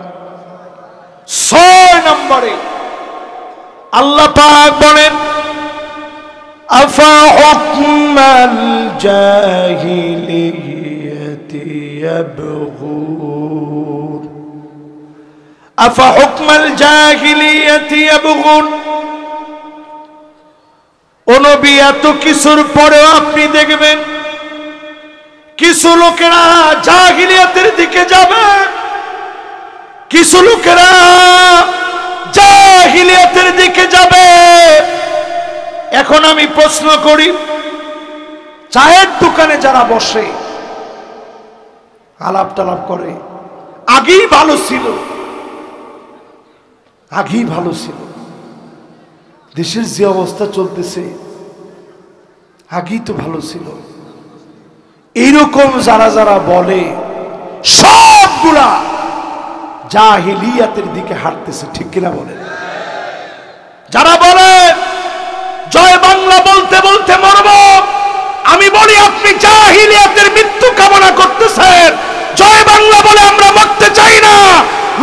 6 নম্বরে আল্লাহ পাক বলেন, আফা হুকমাল জাহিলিয়াতি ইয়াবগুন, আফা হুকমাল জাহিলিয়াতি ইয়াবগুন। ও নবী, এত কিছুর পরেও আপনি দেখবেন কিছু লোকেরা জাহিলিয়াতের দিকে যাবে, কিছু লোকেরা জাহিলিয়াতের দিকে যাবে। এখন আমি প্রশ্ন করি, চায়ের দোকানে যারা বসে আলাপ টালাপ করে, আগেই ভালো ছিল, আগেই ভালো ছিল, দেশের যে অবস্থা চলতেছে আগেই তো ভালো ছিল, এইরকম যারা যারা বলে সবগুলা জাহিলিয়াতের দিকে হাঁটতেছে। ঠিক কিনা বলেন? যারা বলে জয় বাংলা বলতে বলতে মরব, আমি বলি আপনি জাহিলিয়াতের মৃত্যু কামনা করতেছেন। জয় বাংলা বলে আমরা মরতে চাই না,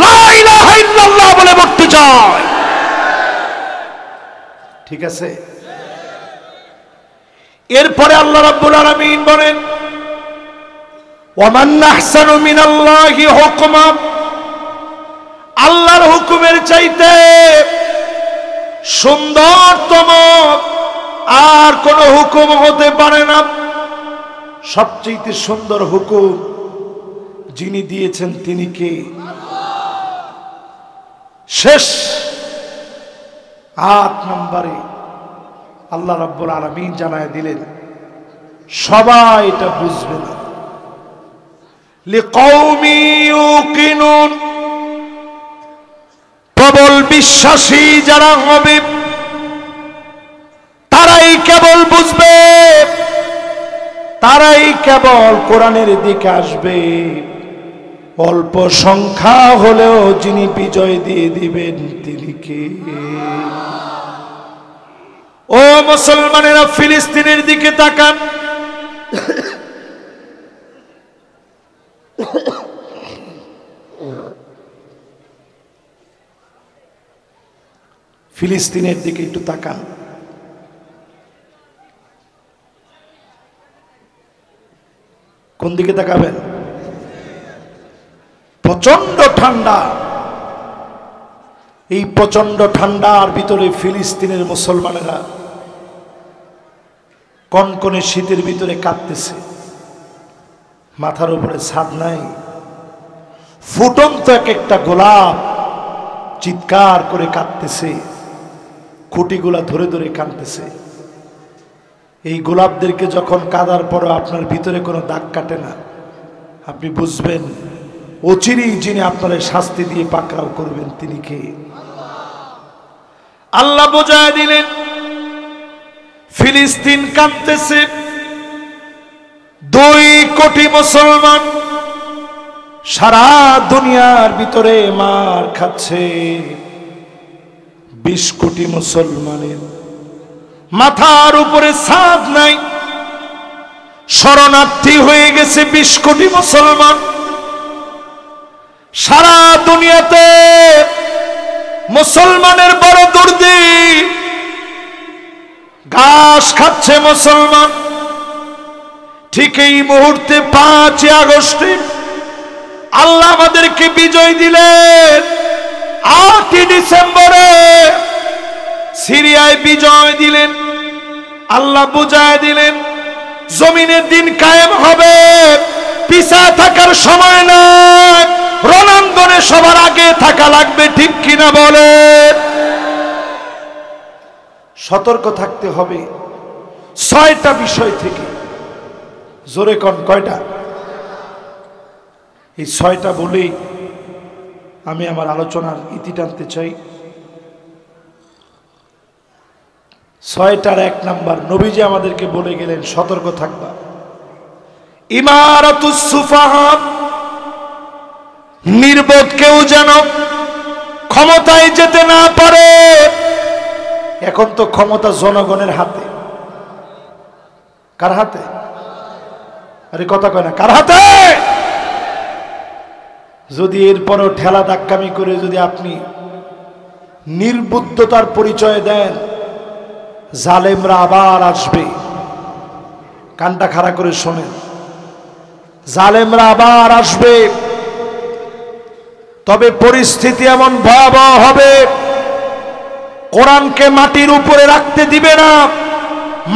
লা ইলাহা ইল্লাল্লাহ বলে মরতে চাই। ঠিক আছে? এরপরে আল্লাহ রাব্বুল আলামিন বলেন, ওয়ামান আহসানু মিনাল্লাহি হুকমা। আল্লাহর হুকুমের চাইতে সুন্দরতম আর কোন হুকুম হতে পারে না। সবচেয়ে সুন্দর হুকুম যিনি দিয়েছেন তিনি কে? শেষ 8 নম্বরে আল্লাহ রাব্বুল আলামিন জানায় দিলেন, সবাই এটা বুঝবে না। লিকাউমি ইউকিনুন, প্রবল বিশ্বাসী যারা হবে তারাই কেবল বুঝবে, তারাই কেবল কোরআনের দিকে আসবে। অল্প সংখ্যা হলেও যিনি বিজয় দিয়ে দিবেন তিনি কে? ও মুসলমানেরা, ফিলিস্তিনের দিকে তাকান। ফিলিস্তিনের দিকে একটু তাকান। কোন দিকে তাকাবেন? প্রচন্ড ঠান্ডা। এই প্রচন্ড ঠান্ডার ভিতরে ফিলিস্তিনের মুসলমানেরা কনকনে শীতের ভিতরে কাঁপতেছে। মাথার উপরে ছাদ নাই, ফুটন্ত এক একটা গোলাপ চিৎকার করে কাঁদতেছে, খুঁটিগুলা ধরে ধরে কাঁদতেছে। এই গোলাপদেরকে যখন কাঁদার পরও আপনার ভিতরে কোনো দাগ কাটে না, আপনি বুঝবেন অচিরেই যিনি আপনাদের শাস্তি দিয়ে পাকড়াও করবেন তিনি কে? আল্লাহ বোঝায় দিলেন ফিলিস্তিন কাঁদতেছে, 2 কোটি মুসলমান সারা দুনিয়ার ভিতরে মার খাচ্ছে। 20 কোটি মুসলমানের মাথার উপরে ছাদ নাই, শরণার্থী হয়ে গেছে 20 কোটি মুসলমান। সারা দুনিয়াতে মুসলমানের বড় দুর্দি, ঘাস খাচ্ছে মুসলমান। ঠিক এই মুহূর্তে 5 আগস্টে আল্লাহ আমাদেরকে বিজয় দিলেন। 8 ডিসেম্বরে সিরিয়ায় বিজয় দিলেন। আল্লাহ বুঝায় দিলেন জমিনের দিন কায়েম হবে, পিছা থাকার সময় নয়, রণাঙ্গনে সবার আগে থাকা লাগবে। ঠিক কিনা বলে? সতর্ক থাকতে হবে 6টা বিষয় থেকে। জোরে কোন কয়টা? এই 6টা বলেই আমি আমার আলোচনার ইতি টানতে চাই। 6টার 1 নাম্বার, নবীজি আমাদেরকে বলে গেলেন সতর্ক থাকবা। ইমারাতুস সুফাহা, নির্বোধ কেউ যেন ক্ষমতায় যেতে না পারে। এখন তো ক্ষমতা জনগণের হাতে। কার হাতে? আরে কথা কয় না, কার হাতে? যদি এরপরও ঠেলা ধাক্কামি করে যদি আপনি নির্বুদ্ধতার পরিচয় দেন, জালেমরা আবার আসবে। কানটা খাড়া করে শোনেন, জালেমরা আবার আসবে। তবে পরিস্থিতি এমন ভয়াবহ হবে, কোরআনকে মাটির উপরে রাখতে দিবে না,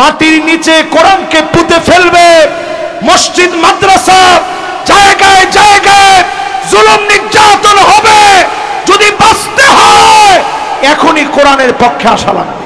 মাটির নিচে কোরআনকে পুঁতে ফেলবে। মসজিদ মাদ্রাসা জায়গায় জায়গায় জুলুম নির্যাতন হবে। যদি বাঁচতে হয় এখনই কোরআনের পক্ষে আসা লাগবে।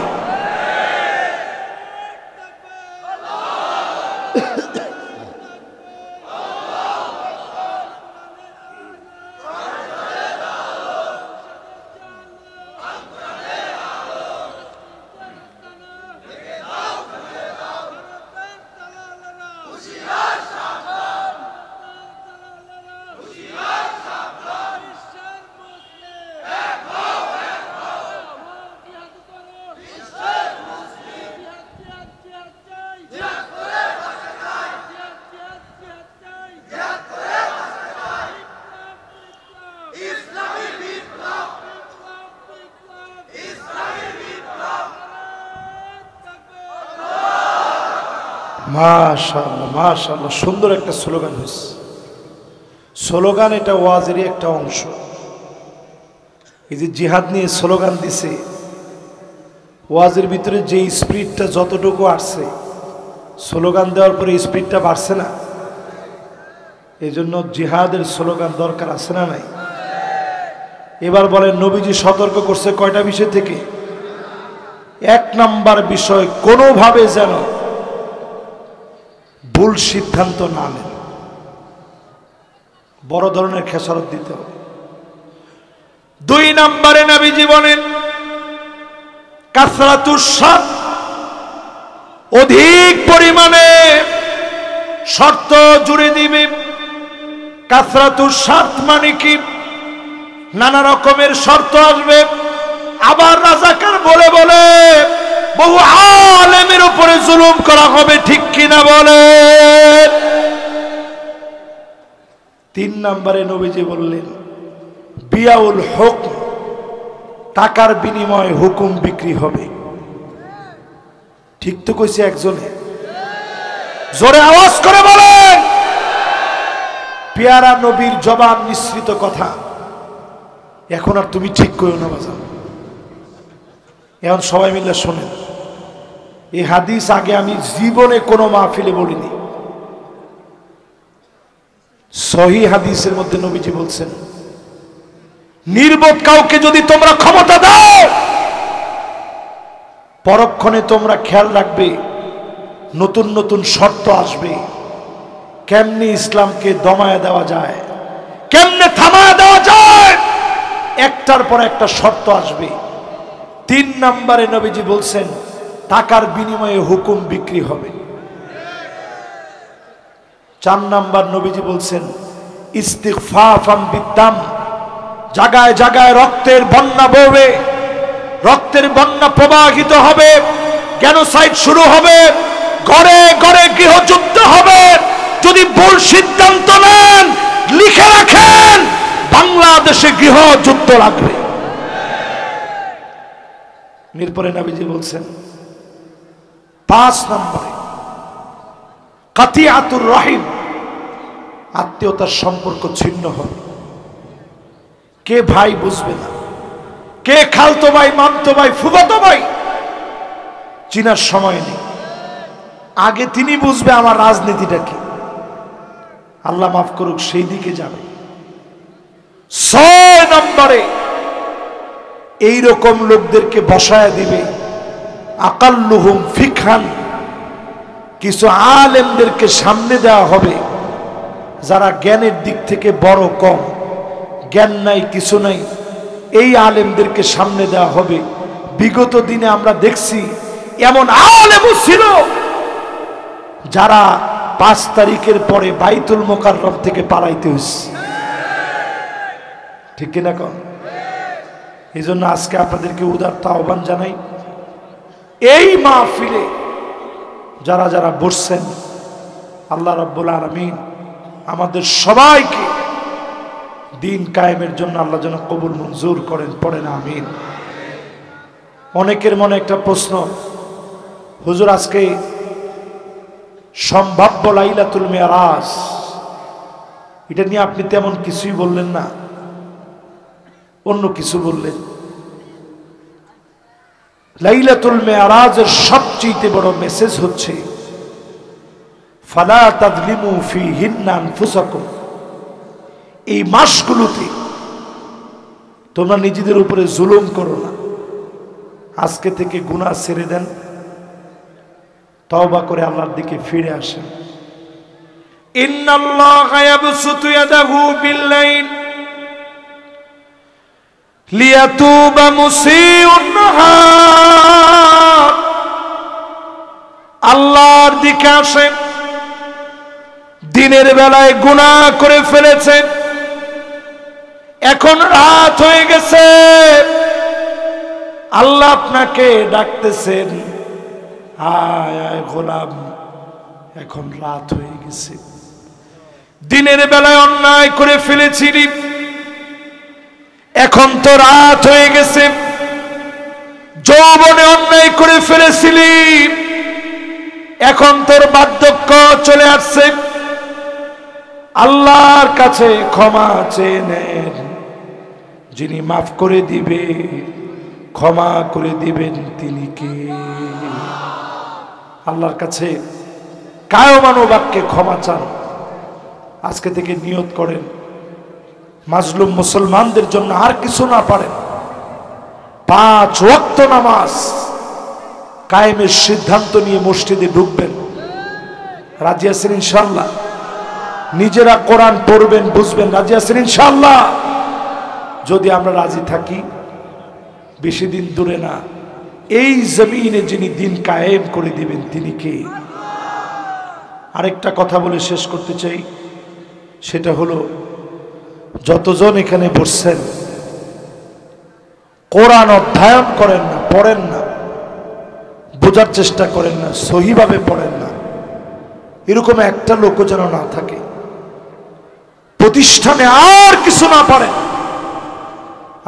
মাশাআল্লাহ মাশাআল্লাহ, সুন্দর একটা স্লোগান হয়েছে। স্লোগান এটা ওয়াজেরই একটা অংশ। এই যে জিহাদ নিয়ে স্লোগান দিছে, ওয়াজের ভিতরে যে স্পিরিটটা যতটুকু আসছে, স্লোগান দেওয়ার পরে স্পিরিটটা বাড়ছে না। এই জন্য জিহাদের স্লোগান দরকার আছে না নাই? এবার বলেন নবীজি সতর্ক করছে কয়টা বিষয় থেকে? 1 নাম্বার বিষয়, কোনোভাবে যেন ভুল সিদ্ধান্ত না নেন। বড় ধরনের খেসারত দিতে হবে। 2 নম্বরে নবীজি বলেন কাসরাতুস শার্ত, অধিক পরিমাণে শর্ত জুড়ে দিবে। কাসরাতুস শার্ত মানে কি? নানা রকমের শর্ত আসবে। আবার রাজাকার বলে বলে বহু আলেমের উপরে জুলুম করা হবে। ঠিক কিনা বলে? 3 নম্বরে নবীজি বললেন বিয়াউল হুকম, টাকার বিনিময়ে হুকুম বিক্রি হবে। ঠিক তো কইছে একজনে? জোরে আওয়াজ করে বলেন। পেয়ারা নবীর জবান মিশ্রিত কথা। এখন আর তুমি ঠিক করো না বাজান, এখন সবাই মিলে শোনেন। এই হাদিস আগে আমি জীবনে কোনো মাহফিলে বলিনি। সহিহ হাদিসের মধ্যে নবীজি বলছেন নির্বোধ কাউকে যদি তোমরা ক্ষমতা দাও, পরক্ষণে তোমরা খেয়াল রাখবে নতুন নতুন শর্ত আসবে। কেমনি ইসলামকে দমায় দেওয়া যায়, কেমনে থামায় দেওয়া যায়, একটার পর একটা শর্ত আসবে। 3 নম্বরে নবীজি বলছেন টাকার বিনিময়ে হুকুম বিক্রি হবে। 4 নম্বর নবীজি বলছেন ইস্তিগফাফান বিদ্দাম, জায়গায় জায়গায় রক্তের বন্যা বইবে, রক্তের বন্যা প্রবাহিত হবে, জেনোসাইড শুরু হবে, ঘরে ঘরে গৃহযুদ্ধ হবে। যদি ভুল সিদ্ধান্ত নেন লিখে রাখেন বাংলাদেশে গৃহযুদ্ধ লাগবে। এরপরে নবীজি বলছেন 5 নম্বরে কাতিয়াতুর রহিম, আত্মীয়তার সম্পর্ক ছিন্ন হবে। কে ভাই বুঝবে না, কে খালতো ভাই, মামতো ভাই, ফুফাতো ভাই, চিনার সময় নেই। আগে তিনি বুঝবে আমার রাজনীতিটা কি। আল্লাহ মাফ করুক, সেই দিকে যাবে। 6 নম্বরে এইরকম লোকদেরকে বসায় দিবে আকাল্লুহুম ফিকহান, কিছু আলেমদেরকে সামনে দেওয়া হবে যারা জ্ঞানের দিক থেকে বড় কম, জ্ঞান নাই কিছু নাই, এই আলেমদেরকে সামনে দেওয়া হবে। বিগত দিনে আমরা দেখছি এমন আলেমও ছিল যারা 5 তারিখের পরে বাইতুল মোকাররম থেকে পালাইতে হয়েছে, ঠিক কিনা কন? এই জন্য আজকে আপনাদেরকে উদারতা আহ্বান জানাই, এই মাহফিলে যারা যারা বসছেন আল্লাহ রাব্বুল আলামিন আমাদের সবাইকে দিন কায়েমের জন্য আল্লাহ যেন কবুল মঞ্জুর করেন, পড়েন আমিন। অনেকের মনে একটা প্রশ্ন, হুজুর আজকে সম্ভাব্য লাইলাতুল মেরাজ, এটা নিয়ে আপনি তেমন কিছুই বললেন না, অন্য কিছু বললেন। লাইলাতুল মেরাজের সবচেয়ে বড় মেসেজ হচ্ছে ফালা তাযলিমু ফীহিন্না আনফুসাকুম, এই মাসগুলোতে তোমরা নিজেদের উপরে জুলুম করো না। আজকে থেকে গুনাহ ছেড়ে দেন, তওবা করে আল্লাহর দিকে ফিরে আসেন। ইন্নাল্লাহা ইয়াবসুতু ইয়াদাহু বিল-লাইল লিয়াতুবা মুসিউন নাহার, আল্লাহর দিকে আসেন, দিনের বেলায় গুনাহ করে ফেলেছেন, এখন রাত হয়ে গেছে, আল্লাহ আপনাকে ডাকতেছেন, আয় আয় গোলাম, এখন রাত হয়ে গেছে। দিনের বেলায় অন্যায় করে ফেলেছিলি, এখন তো রাত হয়ে গেছে। যৌবনে অন্যায় করে ফেলেছিলি, এখন তোর বার্ধক্য চলে আসছে। আল্লাহর কাছে ক্ষমা চেয়ে নেন, যিনি মাফ করে দিবে, ক্ষমা করে দিবেন তিনি কে? আল্লাহর কাছে কায়মানো বাক্যে ক্ষমা চান। আজকে থেকে নিয়ত করেন মাজলুম মুসলমানদের জন্য আর কিছু না পারেন 5 ওয়াক্ত নামাজ কায়েমের সিদ্ধান্ত নিয়ে মসজিদে ঢুকবেন। রাজি আছেন ইনশাআল্লাহ? নিজেরা কোরআন পড়বেন, বুঝবেন, রাজি আছেন ইনশাআল্লাহ? যদি আমরা রাজি থাকি, বেশি দিন দূরে না, এই জমিনে যিনি দিন কায়েম করে দিবেন তিনি কে? আরেকটা কথা বলে শেষ করতে চাই, সেটা হলো যতজন এখানে বসছেন কোরআন অধ্যয়ন করেন না, পড়েন না, বোঝার চেষ্টা করেন না, সহিভাবে পড়েন না, এরকম একটা লোক যেন না থাকে প্রতিষ্ঠানে আর কিছু না পারেন।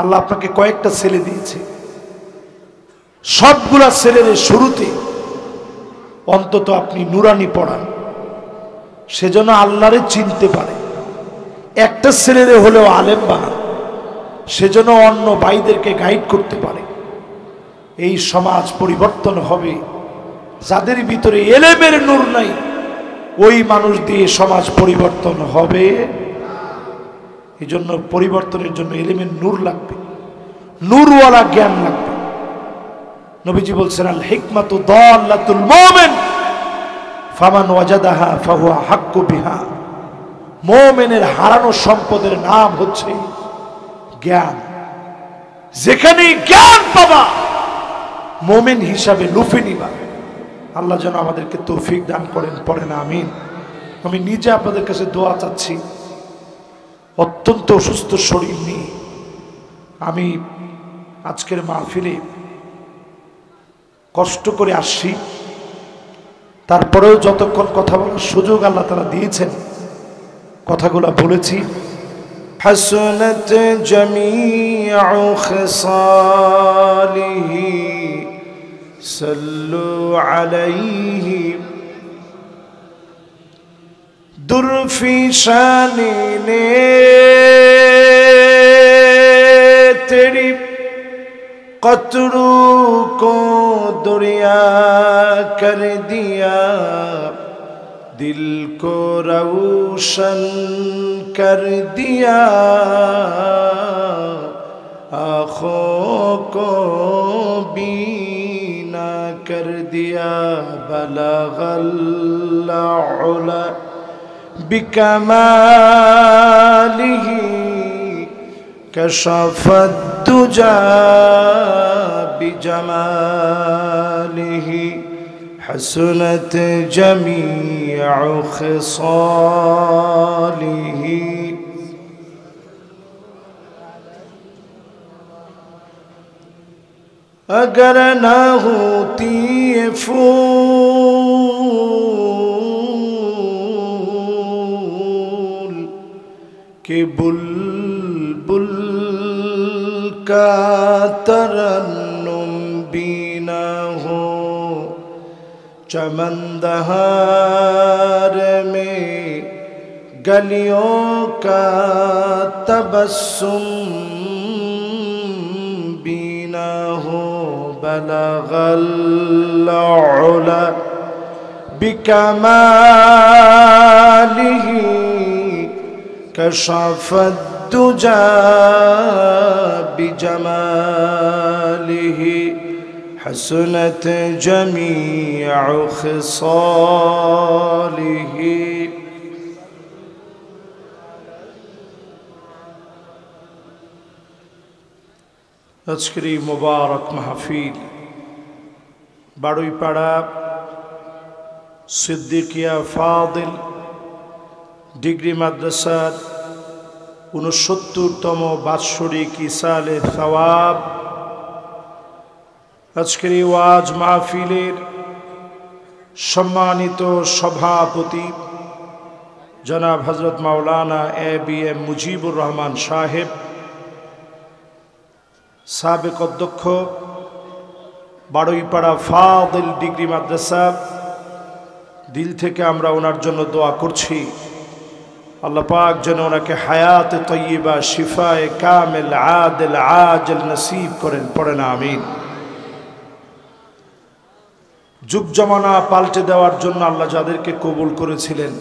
আল্লাহ আপনাকে কয়েকটা ছেলে দিয়েছে, সবগুলা ছেলের শুরুতে অন্তত আপনি নুরানি পড়ান, সেজন্য আল্লাহরে চিনতে পারে। একটা ছেলের হলেও আলেম বানান, সেজন্য অন্য ভাইদেরকে গাইড করতে পারে। এই সমাজ পরিবর্তন হবে। যাদের ভিতরে এলেমের নূর নাই, ওই মানুষ দিয়ে সমাজ পরিবর্তন হবে। এই জন্য পরিবর্তনের জন্য এলেমের নূর লাগবে, নূরওয়ালা জ্ঞান লাগবে। নবীজি বলছেন আল হিকমাতু দাল্লাতুল মুমিন ফামান ওয়াজাদাহা ফাহুয়া হাক্কু বিহা। মুমিনের হারানো সম্পদের নাম হচ্ছে জ্ঞান। যেখানে জ্ঞান পাবা মুমিন হিসাবে লুফে নিবা। আল্লাহ যেন আমাদেরকে তৌফিক দান করেন, পড়েন আমিন। আমি নিজে আপনাদের কাছে দোয়া চাচ্ছি। অত্যন্ত অসুস্থ শরীর নিয়ে আমি আজকের মাহফিলে কষ্ট করে আসছি, তারপরেও যতক্ষণ কথা বলার সুযোগ আল্লাহ তাআলা দিয়েছেন কথাগুলো বলেছি। হাসনাত জামিউ খিসালিহি সাল্লু আলাইহি দুরফি শানে নে তেরি कतरों को दरिया कर दिया, दिल को रोशन कर दिया, आँखों को बीना कर दिया। बलगल उला बिकमालिही कशफत दुजा बिजमालिही हसनत जमीउ खिसालिही। अगर न होती ये फूल के बुलबुल का तरन्नुम भी न हो, चमनदहार में गलियों का तबस्सुम भी न हो। बलगल उला बिकमालिही कशफत दुजा बिजमालिही हसनत जमीउ खिसालिही। আজকের এই মুবারক মাহফিল বাড়ুইপাড়া সিদ্দিকিয়া ফাদিল ডিগ্রি মাদ্রাসার 69তম বাৎসরিক ইসালে সওয়াব আজকের এই ওয়াজ মাহফিলের সম্মানিত সভাপতি জনাব হযরত মাওলানা এ.বি.এম মুজিবুর রহমান সাহেব, সাবেক অধ্যক্ষ বাড়ুইপাড়া ফাদিল ডিগ্রি মাদ্রাসা, দিল থেকে আমরা ওনার জন্য দোয়া করছি আল্লাহ পাক যেন ওনাকে হায়াতে তয়্যিবা শিফায়ে কামিল আদিল আজল নসিব করেন, পড়েন আমিন। যুগ জমানা পাল্টে দেওয়ার জন্য আল্লাহ যাদেরকে কবুল করেছিলেন,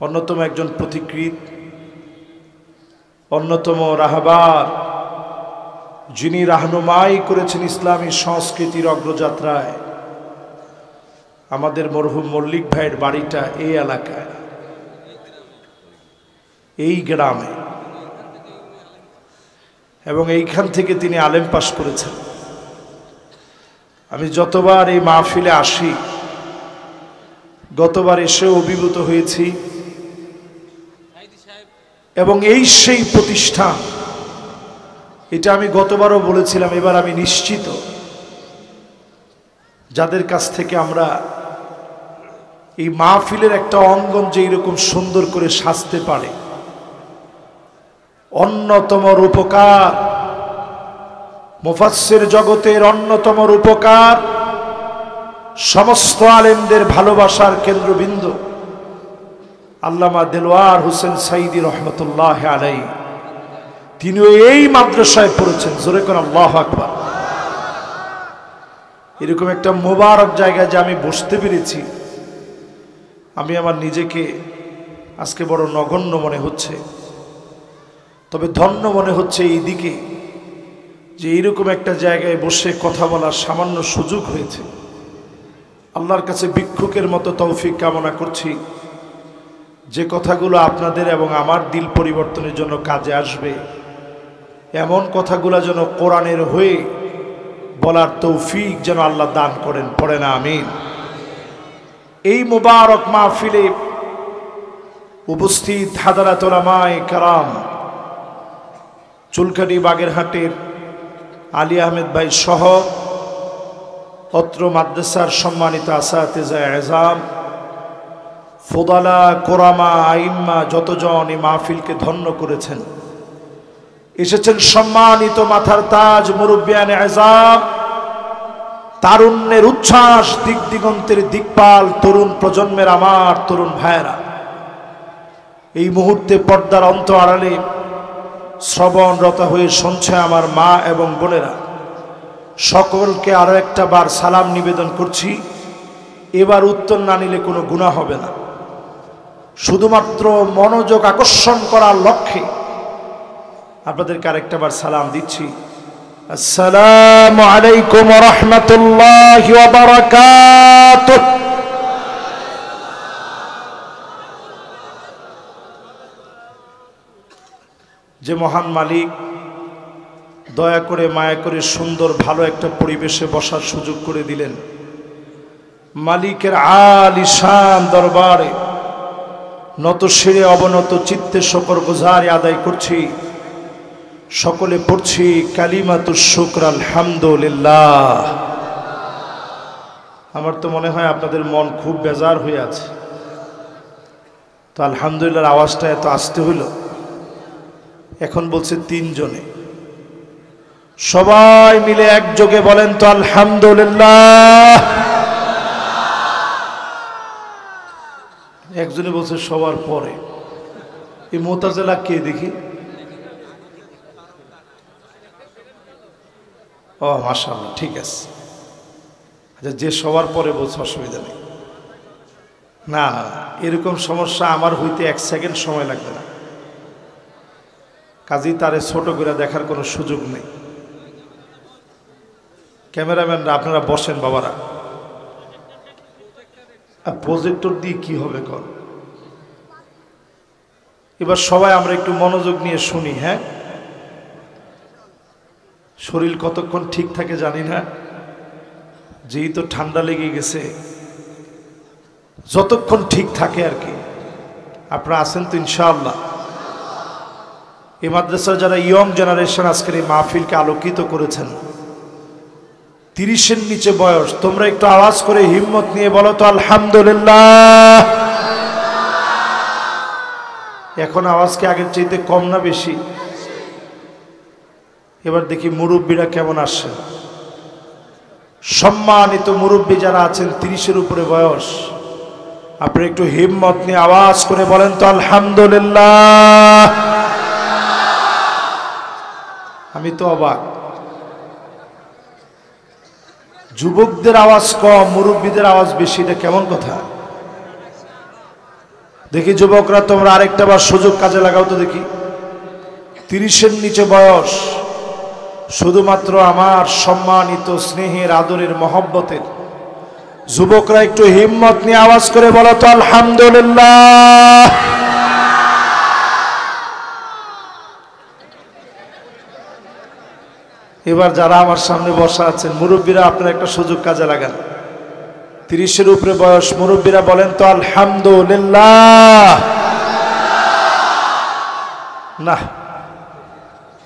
অন্যতম একজন পথিকৃৎ, অন্যতম রাহবার, যিনি রাহনুমাই করেছেন ইসলামী সংস্কৃতির অগ্রযাত্রায়, আমাদের মরহুম মল্লিক ভাইয়ের বাড়িটা এই এলাকায়, এই গ্রামে, এবং এইখান থেকে তিনি আলেম পাশ করেছেন। আমি যতবার এই মাহফিলে আসি, গতবার এসে অভিভূত হয়েছি, এবং এই সেই প্রতিষ্ঠান, এটা আমি গতবারও বলেছিলাম, এবার আমি নিশ্চিত যাদের কাছ থেকে আমরা এই মাহফিলের একটা অঙ্গন যে এরকম সুন্দর করে সাজতে পারে, অন্যতম রূপকার, মুফাসসির জগতের অন্যতম রূপকার, সমস্ত আলেমদের ভালোবাসার কেন্দ্রবিন্দু আল্লামা দেলোয়ার হোসেন সাইদি রহমতুল্লাহ আলাইহি, তিনিও এই মাদ্রাসায় পড়েছেন। জোরে করে আল্লাহু আকবার। এরকম একটা মোবারক জায়গায় যে আমি বসতে পেরেছি, আমি আমার নিজেকে আজকে বড় নগণ্য মনে হচ্ছে। তবে ধন্য মনে হচ্ছে এই দিকে যে এইরকম একটা জায়গায় বসে কথা বলার সামান্য সুযোগ হয়েছে। আল্লাহর কাছে ভিক্ষুকের মতো তৌফিক কামনা করছি যে কথাগুলো আপনাদের এবং আমার দিল পরিবর্তনের জন্য কাজে আসবে, এমন কথাগুলো যেন কোরআনের হয়ে বলার তৌফিক যেন আল্লাহ দান করেন। পড়ে না আমিন। এই মুবারক মাহফিলে উপস্থিত হাদারাত উলামায়ে কেরাম, চুলকানি বাগেরহাটের আলী আহমেদ ভাই সহ অত্র মাদ্রাসার সম্মানিত আসাতিজায়ে আযম, ফুদালা, কোরামা, আইম্মা যতজন এই মাহফিলকে ধন্য করেছেন, এসেছেন সম্মানিত মাথার তাজ মুরব্বিয়ানে আযম, তারুণ্যের উচ্ছ্বাস, দিক দিগন্তের দিকপাল তরুণ প্রজন্মের আমার তরুণ ভাইয়েরা, এই মুহূর্তে পর্দার অন্ত আড়ালে শ্রবণরত হয়ে শুনছে আমার মা এবং বোনেরা, সকলকে আরো একটা বার সালাম নিবেদন করছি। এবার উত্তর না নিলে কোনো গুনাহ হবে না। শুধুমাত্র মনোযোগ আকর্ষণ করার লক্ষ্যে আপনাদেরকে আরেকটা বার সালাম দিচ্ছি। আসসালামু আলাইকুম ওয়া রাহমাতুল্লাহি ওয়া বারাকাতুহু। যে মহান মালিক দয়া করে মায়া করে সুন্দর ভালো একটা পরিবেশে বসার সুযোগ করে দিলেন, মালিকের আলিশান দরবারে নত শিরে অবনত চিত্তে শকর গুজারি আদায় করছি। সকলে পড়ছি কালিমাতুশ শুকর আলহামদুলিল্লাহ। আমার তো মনে হয় আপনাদের মন খুব বেজার হয়ে আছে, তো আলহামদুলিল্লাহর আওয়াজটা এত আস্তে হইল। এখন বলছে তিনজনে, সবাই মিলে একযোগে বলেন তো আলহামদুলিল্লাহ। একজনে বলছে সবার পরে। এই মুতাজিলা কে দেখি? ও মাশাআল্লাহ, ঠিক আছে। আচ্ছা, যে সবার পরে বলছে অসুবিধা নেই। না না, এরকম সমস্যা আমার হইতে এক সেকেন্ড সময় লাগবে না। কাজেই তারে ছোট করে দেখার কোনো সুযোগ নেই। ক্যামেরাম্যানরা আপনারা বসেন বাবারা। আর প্রজেক্টর দিয়ে কি হবে কর? এবার সবাই আমরা একটু মনোযোগ নিয়ে শুনি। হ্যাঁ, শরীর কতক্ষণ ঠিক থাকে জানি না, যেই তো ঠান্ডা লেগে গেছে, যতক্ষণ ঠিক থাকে আর কি। আপনারা আছেন তো ইনশাআল্লাহ? এই মাদ্রাসার যারা ইয়ং জেনারেশন আজকের এই মাহফিলকে আলোকিত করেছেন, 30-এর নিচে বয়স, তোমরা একটু আওয়াজ করে হিম্মত নিয়ে বলো তো আলহামদুলিল্লাহ। এখন আওয়াজ কি আগের চাইতে কম না বেশি? এবার দেখি মুরব্বীরা কেমন আসছেন। সম্মানিত মুরব্বী যারা আছেন 30-এর উপরে বয়স, আপনি একটু হিম্মত নিয়ে আওয়াজ করে বলেন তো আলহামদুলিল্লাহ। আমি তো অবাক, যুবকদের আওয়াজ কম, মুরব্বীদের আওয়াজ বেশি, এটা কেমন কথা? দেখি যুবকরা তোমরা আরেকটা বার সুযোগ কাজে লাগাও তো দেখি। 30-এর নিচে বয়স, শুধুমাত্র আমার সম্মানিত স্নেহের আদরের মহব্বতের যুবকরা একটু হিম্মত নিয়ে আওয়াজ করে বলো তো আলহামদুলিল্লাহ। এবার যারা আমার সামনে বসা আছেন মুরব্বীরা, আপনারা একটা সুযোগ কাজে লাগান। 30-এর উপরে বয়স মুরব্বীরা বলেন তো আলহামদুলিল্লাহ। না,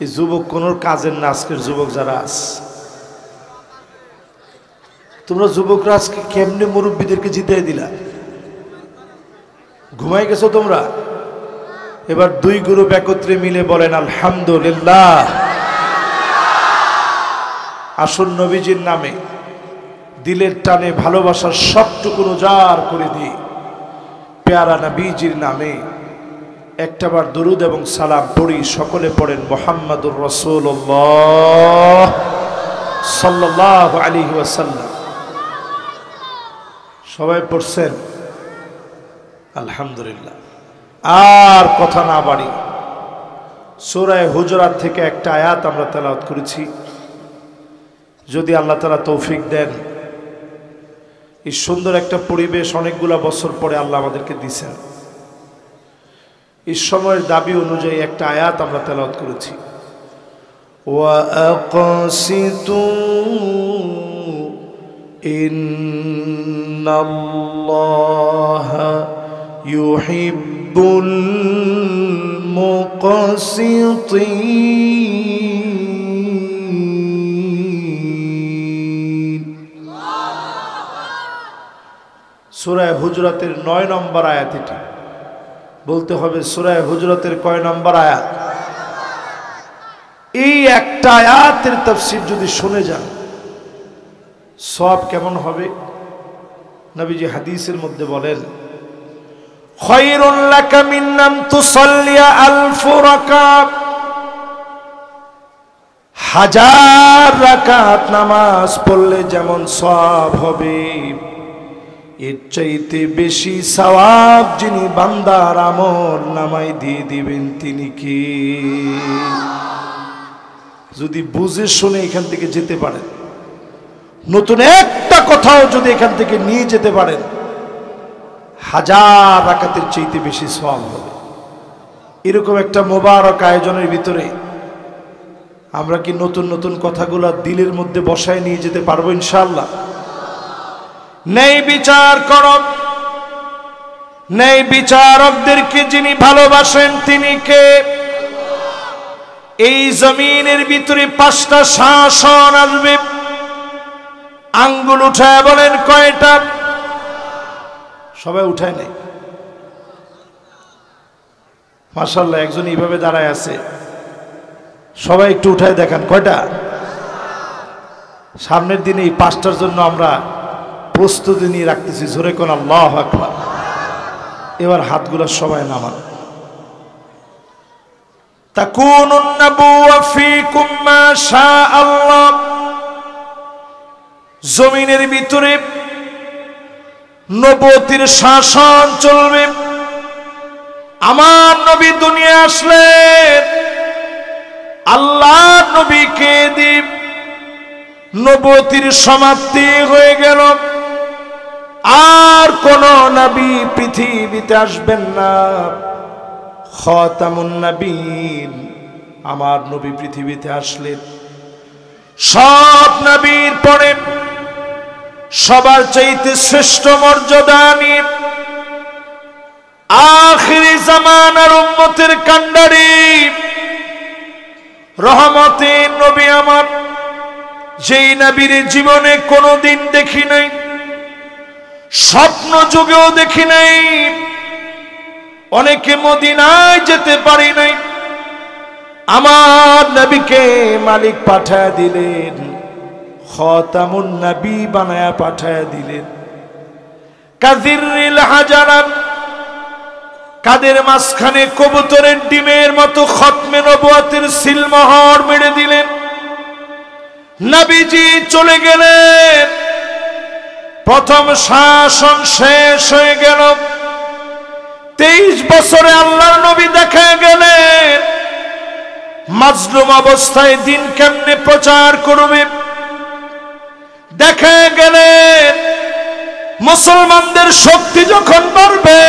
এই যুবক কোন কাজের না। আজকের যুবক যারা আছে, তোমরা যুবকরা আজকে কেমনে মুরব্বীদেরকে জিতিয়ে দিলা? ঘুমাই গেছো তোমরা? এবার দুই গ্রুপ একত্রে মিলে বলেন আলহামদুলিল্লাহ। আসুন নবীজির নামে দিলের টানে ভালোবাসার সবটুকু উজাড় করে দিয়ে পেয়ারা নবীজির নামে একটাবার দরুদ এবং সালাম পড়ি। সকলে পড়েন মুহাম্মাদুর রাসূলুল্লাহ সাল্লাল্লাহু আলাইহি ওয়াসাল্লাম। সবাই পড়ছেন? আলহামদুলিল্লাহ। আর কথা না বাড়ি, সূরা হুজুরাত থেকে একটা আয়াত আমরা তেলাওয়াত করেছি। যদি আল্লাহ তাআলা তৌফিক দেন, এই সুন্দর একটা পরিবেশ অনেকগুলা বছর পরে আল্লাহ আমাদেরকে দিয়েছেন। এই সময়ের দাবি অনুযায়ী একটা আয়াত আমরা তেলাওয়াত করেছি, ওয়াকসিতু ইন্নাল্লাহা ইউহিব্বুল মুকসিতিন। সূরা হুজরাতের ৯ নম্বর আয়াত। এটা বলতে হবে সূরা হুজরাতের কয় নম্বর আয়াত? এই একটা আয়াতের তাফসীর যদি শুনে যান সওয়াব কেমন হবে। নবীজি হাদিসের মধ্যে বলেন, খায়রুল লাকা মিন আন তুসাল্লিয়া আলফ রাকাত, 1000 রাকাত নামাজ পড়লে যেমন সওয়াব হবে, এর চাইতে বেশি সওয়াব যিনি বান্দার আমল নামায় দিয়ে দিবেন তিনি কি? যদি বুঝে শুনে এখান থেকে যেতে পারেন, নতুন একটা কথাও যদি এখান থেকে নিয়ে যেতে পারেন, 1000 রাকাতের চাইতে বেশি সওয়াব হবে। এরকম একটা মোবারক আয়োজনের ভিতরে আমরা কি নতুন নতুন কথাগুলো দিলের মধ্যে বসায় নিয়ে যেতে পারবো ইনশাআল্লাহ? ন্যায় বিচার করো, ন্যায় বিচারকদেরকে যিনি ভালোবাসেন তিনি কে? এই জমিনের ভিতরে 5টা শাসন আসবে। আঙ্গুল উঠায় বলেন কয়টা? সবাই উঠায় নাই মাশাআল্লাহ। একজন এইভাবে দাঁড়ায় আছে, সবাই একটু উঠায় দেখান কয়টা। সামনের দিনে এই 5টার জন্য আমরা প্রস্তুতি নিয়ে রাখতেছি। জোরে কোন আল্লাহু আকবার। এবার হাতগুলো সবাই নামান। তাকুনুন নাবুওয়া ফীকুম মা শাআল্লাহ। জমিনের ভিতরে নবুয়তের শাসন চলবে। আমার নবী দুনিয়া আসলেন, আল্লাহর নবীকে দিয়ে নবুয়তের সমাপ্তি হয়ে গেল। আর কোন নবী পৃথিবীতে আসবেন না। খাতামুন নবীন, আমার নবী পৃথিবীতে আসলেন। সব নবীর পরে সবার চাইতে শ্রেষ্ঠ মর্যাদা নিয়ে আখিরি জামানার উম্মতের কান্ডারি রহমতের নবী আমার, যেই নবীর জীবনে কোনোদিন দেখি নাই, স্বপ্ন যুগেও দেখি নাই, অনেকে মদিনায় যেতে পারি নাই, আমার নবীকে মালিক পাঠায় দিলেন, খাতামুন নবী বানায়া পাঠায় দিলেন। কাযিররিল হাজারাত, কাদের মাঝখানে কবুতরের ডিমের মতো খতমে নবুয়তের সিলমোহর মেরে দিলেন। নবীজি চলে গেলেন, প্রথম শাসন শেষ হয়ে গেল। 23 বছরে আল্লাহর নবী দেখা গেলেন মাজলুম অবস্থায় দিন কেমনে প্রচার করবে। দেখা গেলেন মুসলমানদের শক্তি যখন বাড়বে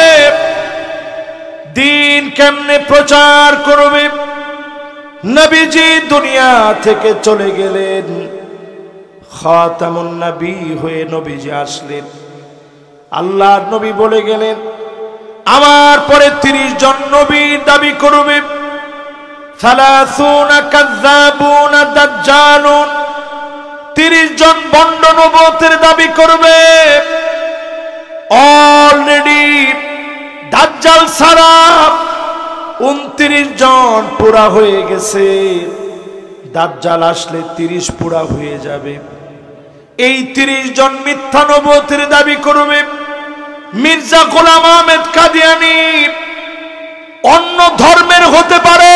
দিন কেমনে প্রচার করবে। নবীজি দুনিয়া থেকে চলে গেলেন, খাতামুন নবী হয়ে নবীজি আসলেন। আল্লাহর নবী বলে গেলেন, আমার পরে 30 জন নবীর দাবি করবে। 30 কাযযাবুন দাজ্জালুন, 30 জন বন্ড নবুয়তের দাবি করবে। অলরেডি দাজ্জাল ছাড়া 29 জন পুরা হয়ে গেছে। দাজ্জাল আসলে 30 পুরা হয়ে যাবে। এই 30 জন মিথ্যা নবুয়তের দাবি করবে। মির্জা গোলাম আহমেদ কাদিয়ানী অন্য ধর্মের হতে পারে,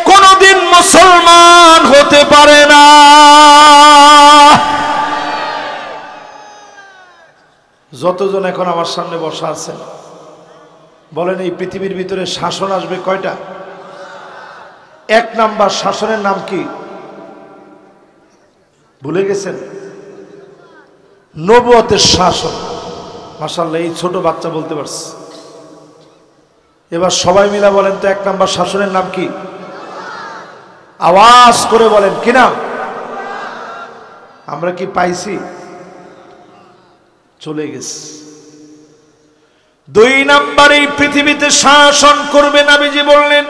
কোনদিন মুসলমান হতে পারে না। যতজন এখন আমার সামনে বসা আছেন বলেন, এই পৃথিবীর ভিতরে শাসন আসবে কয়টা? 1 নাম্বার শাসনের নাম কি ভুলে গেছেন? নবুয়তের শাসন। মাশাআল্লাহ, এই ছোট বাচ্চা বলতে পারছে। এবার সবাই মিলে বলেন তো 1 নম্বর শাসনের নাম কি? আওয়াজ করে বলেন কি নাম? আমরা কি পাইছি? চলে গেছে। 2 নম্বর এই পৃথিবীতে শাসন করবে নবীজি বললেন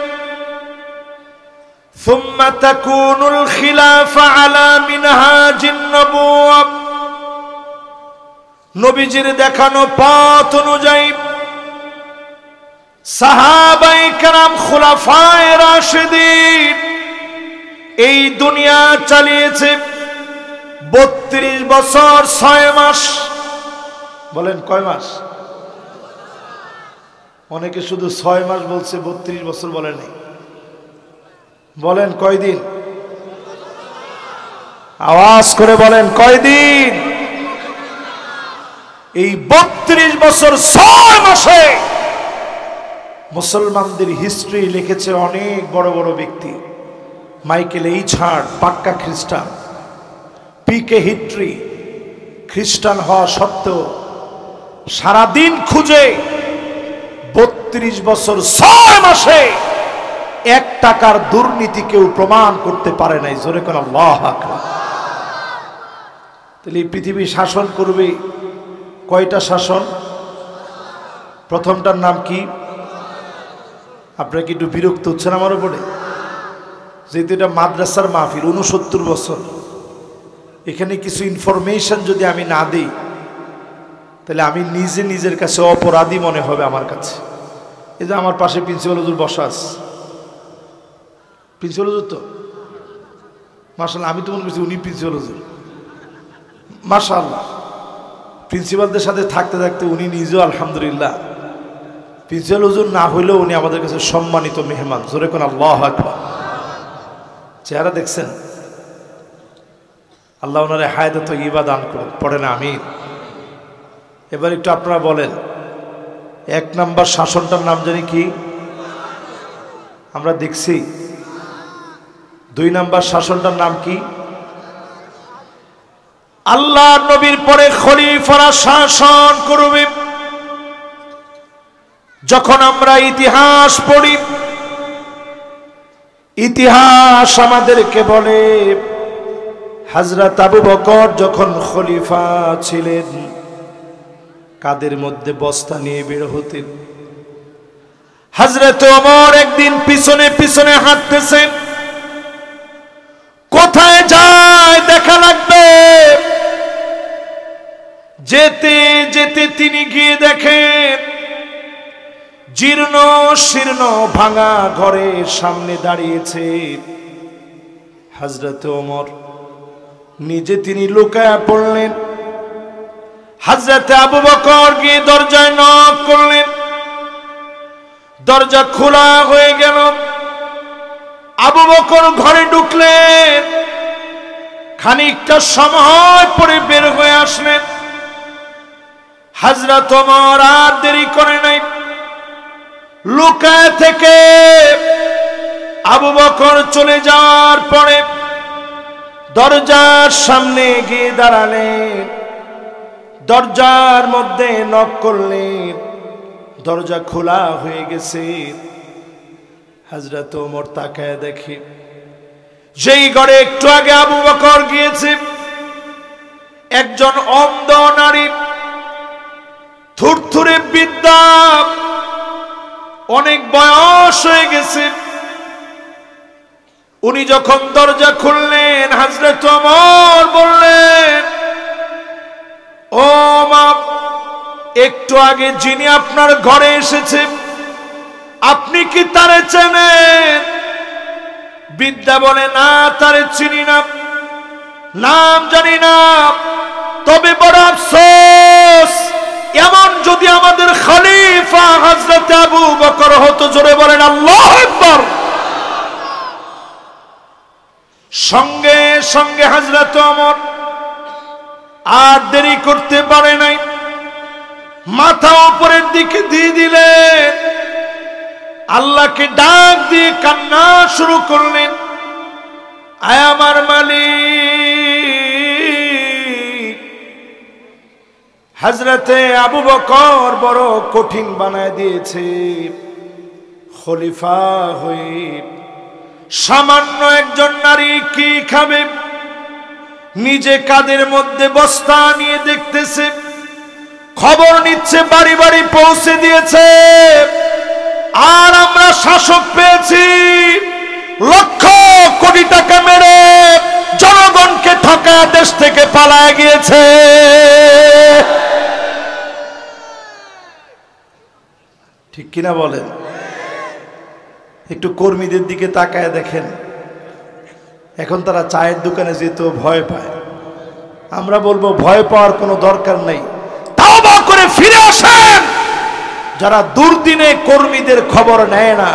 সুম্মা তাকুনুল খিলাফা আলা মিনহাজিন নবুওয়া। নবীজির দেখানো পথ অনুযায়ী সাহাবায়ে কেরাম খুলাফায়ে রাশিদিন এই দুনিয়া চালিয়েছে 32 বছর 6 মাস। বলেন কয় মাস? অনেকে শুধু 6 মাস বলছে, 32 বছর বলে নাই। বলেন কয় দিন? আওয়াজ করে বলেন কয় দিন? এই 32 বছর 6 মাসে মুসলমানদের হিস্ট্রি লিখেছে অনেক বড় বড় ব্যক্তি। মাইকেল এইচ হার্ট পাক্কা খ্রিস্টান, পিকে হিট্রি খ্রিস্টান হওয়া সত্ত্বেও সারাদিন খুঁজে 32 বছর 6 মাসে 1 টাকার দুর্নীতি কেউ প্রমাণ করতে পারে নাই। জোরে কোন আল্লাহু আকবার। তাহলে এই পৃথিবী শাসন করবে কয়টা শাসন? প্রথমটার নাম কি? আপনারা কি একটু বিরক্ত হচ্ছেন আমার উপরে? যেহেতু এটা মাদ্রাসার মাহফিল, 69 বছর, এখানে কিছু ইনফরমেশন যদি আমি না দিই তাহলে আমি নিজে নিজের কাছে অপরাধী মনে হবে আমার কাছে। এই যে আমার পাশে প্রিন্সিপাল হুজুর বসা আছে, প্রিন্সিপাল হুজুর তো মাশাআল্লাহ, আমি তো মনে করছি উনি প্রিন্সিপাল হুজুর। মাশাআল্লাহ, প্রিন্সিপালদের সাথে থাকতে থাকতে উনি নিজেও আলহামদুলিল্লাহ প্রিন্সিপাল হুজুর না হইলেও উনি আমাদের কাছে সম্মানিত মেহমান। জোরে কোন আল্লাহু আকবার। চেহারা দেখছেন? আল্লাহ ওনারে হায়াতে তয়্যিবা দান করুন। পড়েন আমিন। এবার একটু আপনারা বলেন 1 নম্বর শাসনটার নাম জানি কি? আমরা দেখছি। 2 নম্বর শাসনটার নাম কি? আল্লাহ নবীর পরে খলিফারা শাসন করবে। যখন আমরা ইতিহাস পড়ি, ইতিহাস আমাদেরকে বলে হযরত আবু বকর যখন খলিফা ছিলেন কাদের মধ্যে বস্তা নিয়ে বের হতেন। হযরত ওমর একদিন পিছনে পিছনে হাঁটতেছেন, কোথায় যায় দেখা লাগবে। যেতে যেতে তিনি গিয়ে দেখেন জীর্ণ শীর্ণ ভাঙা ঘরের সামনে দাঁড়িয়েছে হযরত ওমর। নিজে তিনি লুকায়া পড়লেন। হযরত আবু বকর গিয়ে দরজায় নক করলেন। দরজা খোলা হয়ে গেল। আবু বকর ঘরে ঢুকলেন। খানিকটা সময় পরে বের হয়ে আসলেন। হযরত ওমর আর দেরি করে নাই, লুকায় থেকে আবু বকর চলে যাওয়ার পরে দরজার সামনে গিয়ে দাঁড়ালেন। দরজার মধ্যে নক করলেন। দরজা খোলা হয়ে গেছে। হযরত ওমর তাকায় দেখে যেই ঘরে একটু আগে আবু বকর গিয়েছে একজন অন্ধ নারী, থুরথুরে বিদ্যা, অনেক বয়স হয়ে গেছে। উনি যখন দরজা খুললেন হযরত ওমর বললেন, ও মা, একটু আগে যিনি আপনার ঘরে এসেছে আপনি কি তারে চেনেন? বিদ্যা বলে, না, তারে চিনি না, নাম জানি না। তবে বড় আফসোস, এমন যদি আমাদের খলিফা হযরত আবু বকর হতো। জোরে বলেন আল্লাহু আকবার। সঙ্গে সঙ্গে হযরত ওমর আর দেরি করতে পারে নাই, মাথা উপরের দিকে দিয়ে দিলেন, আল্লাহকে ডাক দিয়ে কান্না শুরু করলেন, আয় আমার মালিক, হযরতে আবু বকর বড় কঠিন বানায় দিয়েছে। খলিফা হয়ে সামান্য একজন নারী কি খাবে, নিজে কাদের মধ্যে বস্তা নিয়ে দেখতেছে, খবর নিচ্ছে, বাড়ি বাড়ি পৌঁছে দিয়েছে। আর আমরা শাসক পেয়েছি, লক্ষ কোটি টাকা মেরে জনগণকে ঠকায় দেশ থেকে পালায় গিয়েছে। ঠিক কিনা বলেন? একটু কর্মীদের দিকে তাকায় দেখেন, এখন তারা চায়ের দোকানে যেত ভয় পায়। আমরা বলবো ভয় পাওয়ার কোনো দরকার নেই, তাওবা করে ফিরে আসেন। যারা দুর্দিনে কর্মীদের খবর নেয় না,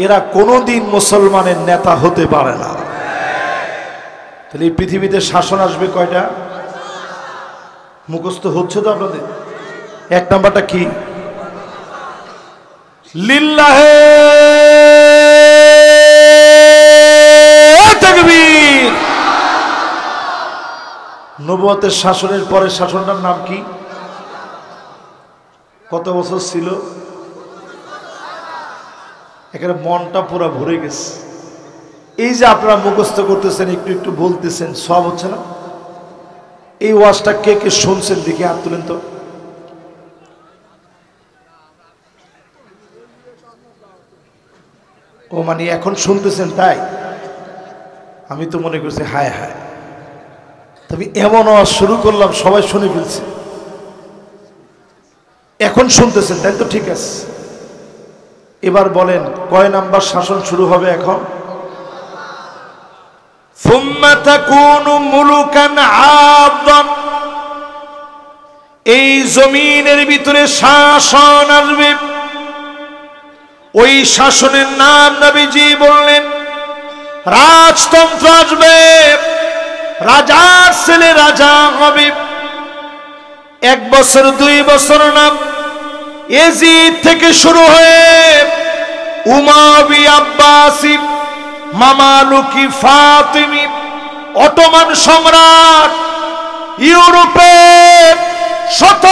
এরা কোনোদিন মুসলমানের নেতা হতে পারে না। তাহলে এই পৃথিবীতে শাসন আসবে কয়টা? মুখস্থ হচ্ছে তো আপনাদের? এক নাম্বারটা কি? লিল্লাহে তাকবীর। নবুয়তের শাসনের পরে শাসনটার নাম কি? কত বছর ছিল? এখানে মনটা পুরো ভরে গেছে। এই যে আপনারা মুখস্থ করতেছেন, একটু একটু বলতেছেন, সব হচ্ছে না? এই ওয়াজটা কে কে শুনছেন দেখি হাত তুলেন তো। ও মানে এখন শুনতেছেন তাই? আমি তো মনে করছি হায় হায়, তবে এমন আওয়াজ শুরু করলাম সবাই শুনে ফেলছে। এখন শুনতেছেন তাই তো, ঠিক আছে। এবার বলেন কয় নাম্বার শাসন শুরু হবে এখন? সুম্মা তাকুনু মুলুকান আদম। এই জমিনের ভিতরে শাসন আসবে, ওই শাসনের নাম নবীজি বললেন রাজতন্ত্র আসবে। রাজার ছেলে রাজা হবে। 1 বছর 2 বছর না, এজিদ থেকে শুরু হয়ে উমাবি, আব্বাসি, মামালুকি, ফাতিমি, অটোমান সম্রাট, ইউরোপে শত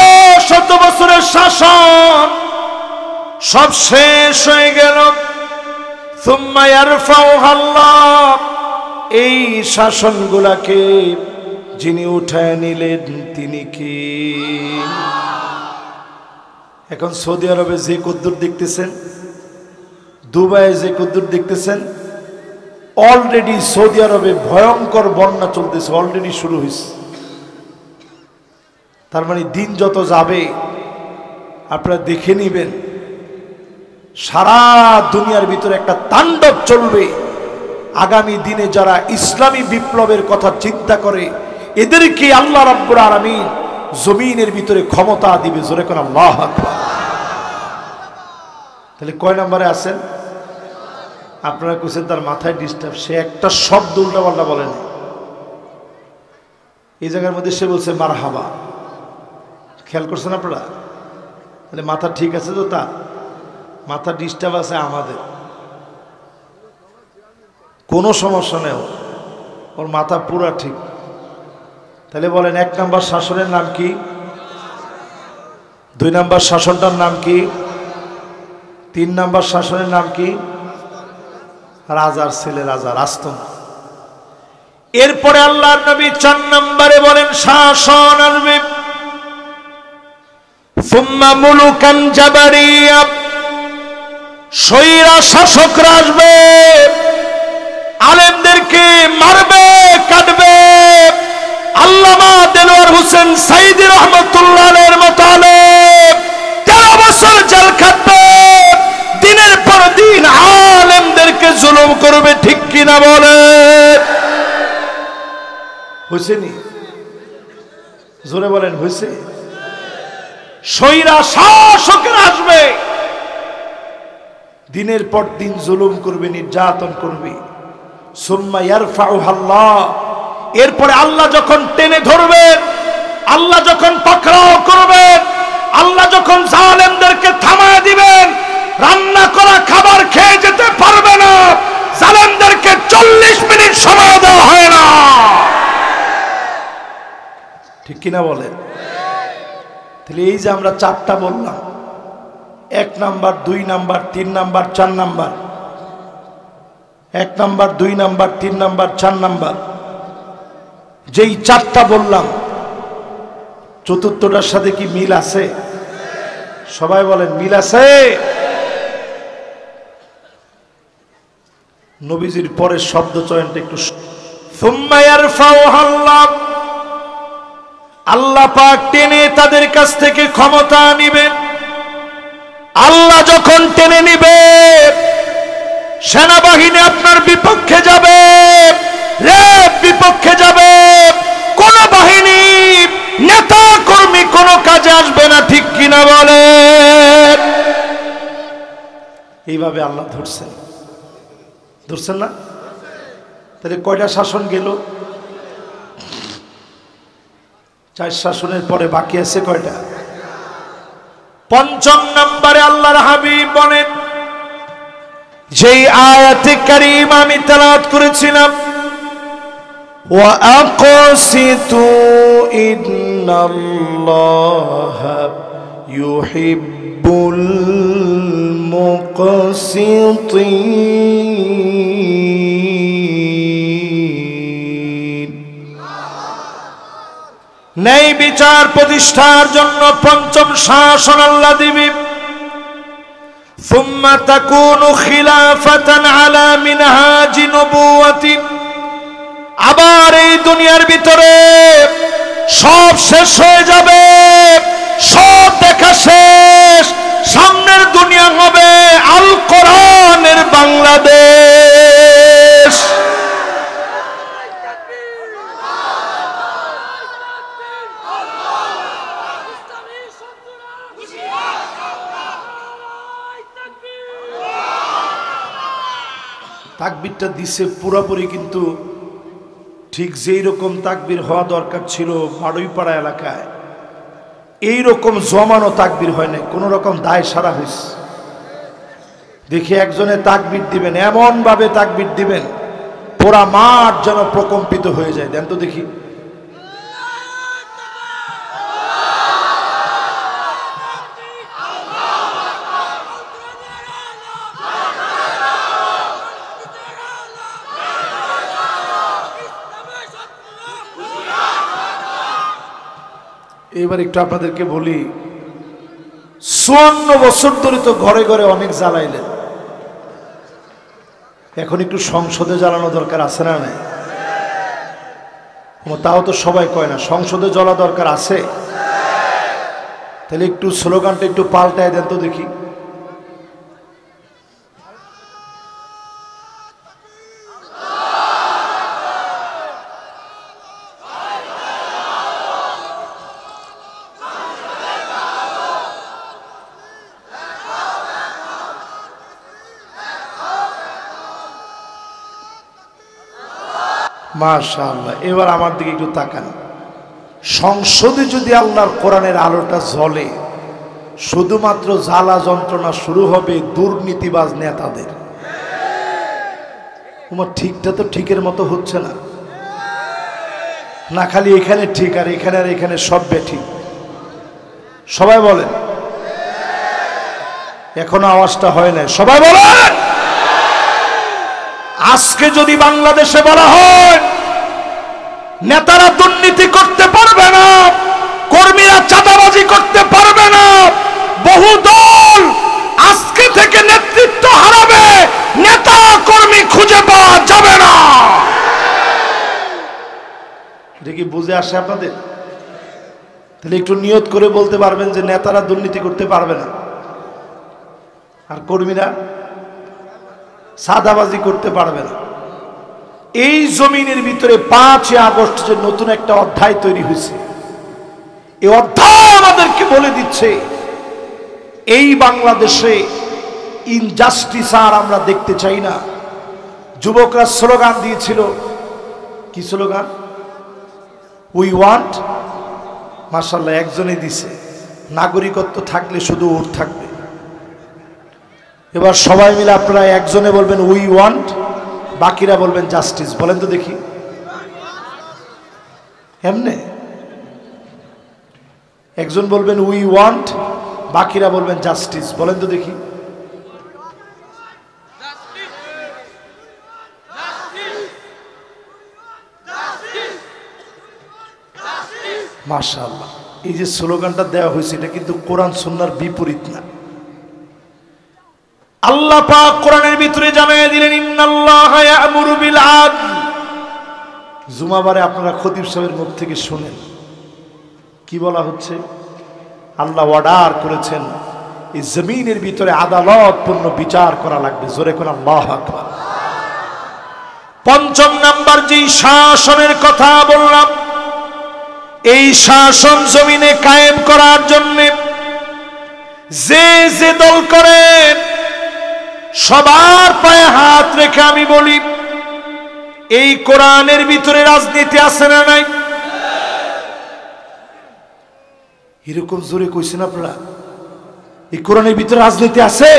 শত বছরের শাসন সব শেষ হয়ে গেল। সুম্মা ইয়ারফাউহা আল্লাহ। এই শাসনগুলাকে যিনি উঠায় নিলেন তিনি কি? এখন সৌদি আরবে যে কদ্দুর দেখতেছেন, দুবাইয়ে যে কদ্দুর দেখতেছেন, অলরেডি সৌদি আরবে ভয়ঙ্কর বন্যা চলতেছে, অলরেডি শুরু হয়েছে। তার মানে দিন যত যাবে আপনারা দেখে নিবেন, সারা দুনিয়ার ভিতরে একটা তাণ্ডব চলবে। আগামী দিনে যারা ইসলামী বিপ্লবের কথা চিন্তা করে, এদেরকে আল্লাহ রাব্বুল আলামিন জমিনের ভিতরে ক্ষমতা দিবে। জোরে কোন আল্লাহু আকবার। তাহলে কয় নম্বরে আছেন? আপনারা কইছেন তার মাথায় ডিস্টার্ব, সে একটা শব্দ উল্টাপাল্টা বলেন। এই জায়গার মধ্যে সে বলছে মারহাবা। খেয়াল করছেন আপনারা? তাহলে মাথা ঠিক আছে তো? তার মাথা ডিস্টার্ব আছে, আমাদের কোনো সমস্যা নেই, ওর মাথা পুরা ঠিক। তাহলে বলেন 1 নাম্বার শাসনের নাম কি? 2 নাম্বার শাসনটার নাম কি? 3 নাম্বার শাসনের নাম কি? রাজার ছেলে রাজা, রাজতন্ত্র। এরপরে আল্লাহর নবী 4 নম্বরে বলেন শাসন আসবে সুম্মা মুলুকান জাবারিয়া। স্বৈরা শাসকরা আসবে, আলেমদেরকে মারবে, কাটবে। আল্লামা দেলোয়ার হোসেন সাইদি রহমাতুল্লাহ আলাইহির মত আলেম 13 বছর জেল খাটবে, দিনের পর দিন আলেমদেরকে জুলুম করবে। ঠিক কিনা বলে? হইছেনি? জোরে বলেন হইছে? স্বৈরা শাসকেরা আসবে, দিনের পর দিন জুলুম করবে, নির্যাতন করবে। সুম্মা ইয়ারফাউহা আল্লাহ। এরপরে আল্লাহ যখন টেনে ধরবেন, আল্লাহ যখন পাকড়াও করবেন, আল্লাহ যখন জালেমদেরকে থামায় দিবেন, রান্না করা খাবার খেয়ে যেতে পারবে না, জালেমদেরকে 40 মিনিট সময় দেওয়া হয় না। ঠিক কিনা বলেন? তাহলে এই যে আমরা 4টা বললাম, 1 number 2 number 3 number 4 number, 1 number 2 number 3 number 4 number, যেই 4টা বললাম চতুর্থটার সাথে কি মিল আছে? সবাই বলেন মিল আছে? নবীজির পরের শব্দ চয়নটা একটু সুম্মা ইয়ারফাউহা আল্লাহ, আল্লাহ পাক টেনে তাদের কাছ থেকে ক্ষমতা নিবেন। আল্লাহ যখন টেনে নিবে, সেনাবাহিনী আপনার বিপক্ষে যাবে, রেপ বিপক্ষে যাবে, কোন বাহিনী নেতা কর্মী কোন কাজে আসবে না, ঠিক কিনা বলেন? এইভাবে আল্লাহ ধরছেন, ধরছেন না? তাহলে কয়টা শাসন গেল? 4 শাসনের পরে বাকি আছে কয়টা? 5 নম্বরে আল্লাহর হাবিব বলেন, যেই আয়াতে কারীমা আমি তেলাওয়াত করেছিলাম, ওয়া আকাসিতু ইন্নাল্লাহা ইউহিব্বুল মুকসিতিন, ন্যায় বিচার প্রতিষ্ঠার জন্য 5ম শাসন আল্লাহ দিবে। সুম্মা তাকুনু খিলাফাতান আলা মিনহাজি নবুওয়াতি, আবার এই দুনিয়ার ভিতরে সব শেষ হয়ে যাবে, সব দেখা শেষ, সামনের দুনিয়া হবে আল কোরআনের বাংলাদেশ। তাকবীরটা দিছে পুরোপুরি, কিন্তু ঠিক যেই রকম তাকবীর হওয়া দরকার ছিল বাড়ইপাড়া এলাকায়, এই রকম জমানো তাকবীর হয় না, কোন রকম দায় সারা হয়েছে। দেখি একজনে তাকবীর দিবেন, এমন ভাবে তাকবীর দিবেন পুরা মাঠ যেন প্রকম্পিত হয়ে যায়। দেন তো দেখি। এবার একটু আপনাদেরকে বলি, 54 বছর ধরে তো ঘরে ঘরে অনেক জ্বালাইলেন, এখন একটু সংসদে জ্বালানো দরকার আছে না? নাই? তাও তো সবাই কয় না, সংসদে জ্বলা দরকার আছে। তাহলে একটু স্লোগানটা একটু পাল্টায় দেন তো দেখি। মাশাআল্লাহ, এবার আমার দিকে একটু তাকান। সংসদে যদি আল্লাহর কোরআনের আলোটা জ্বলে, শুধুমাত্র জ্বালা যন্ত্রণা শুরু হবে দুর্নীতিবাজ নেতাদের। তোমার ঠিকটা তো ঠিকের মতো হচ্ছে না, না খালি এখানে ঠিক আর এখানে সব বেঠিক। সবাই বলেন, এখনো আওয়াজটা হয় না, সবাই বলেন। আজকে যদি বাংলাদেশে বলা হয় নেতারা দুর্নীতি করতে পারবে না, কর্মীরা চাঁদাবাজি করতে পারবে না, বহু দল আজকে থেকে নেতৃত্ব হারাবে, নেতা কর্মী খুঁজে পাওয়া যাবে না, দেখি বুঝে আসে আপনাদের? তাহলে একটু নিয়ত করে বলতে পারবেন যে নেতারা দুর্নীতি করতে পারবে না, আর কর্মীরা সাদাবাজি করতে পারবে না। এই জমিনের ভিতরে 5 আগস্ট যে নতুন একটা অধ্যায় তৈরি হয়েছে, এই অধ্যায় আমাদেরকে বলে দিচ্ছে এই বাংলাদেশে ইনজাস্টিস আর আমরা দেখতে চাই না। যুবকরা স্লোগান দিয়েছিল, কি স্লোগান? উই ওয়ান্ট, মাশাআল্লাহ একজনই দিছে, নাগরিকত্ব থাকলে শুধু ওট থাকবে। এবার সবাই মিলে আপনারা একজনে বলবেন উই ওয়ান্ট, বাকিরা বলবেন জাস্টিস। বলেন তো দেখি, এমনে একজন বলবেন উই ওয়ান্ট, বাকিরা বলবেন জাস্টিস। বলেন তো দেখি। মাশাআল্লাহ, এই যে স্লোগানটা দেওয়া হয়েছে এটা কিন্তু কোরআন সুন্নাহর বিপরীত না। আল্লাহ পাক কোরআনের ভিতরে জানায় দিলেন ইন্নাল্লাহা ইয়া'মুরু বিল আদল। জুমাবারে আপনারা খতিব সাহেবের মুখ থেকে শুনেন কি বলা হচ্ছে। আল্লাহ অর্ডার করেছেন এই জমিনের ভিতরে আদালতপূর্ণ বিচার করা লাগবে। জোরে করে আল্লাহু আকবার। পঞ্চম নাম্বার যেই শাসনের কথা বললাম, এই শাসন জমিনে কায়েম করার জন্য যে যে দল করেন সবার পায়ে হাত রেখে আমি বলি, এই কোরআনের ভিতরে রাজনীতি আছে না নাই? এরকম জোরে কইছেন আপনারা? এই কোরআনের ভিতরে রাজনীতি আছে?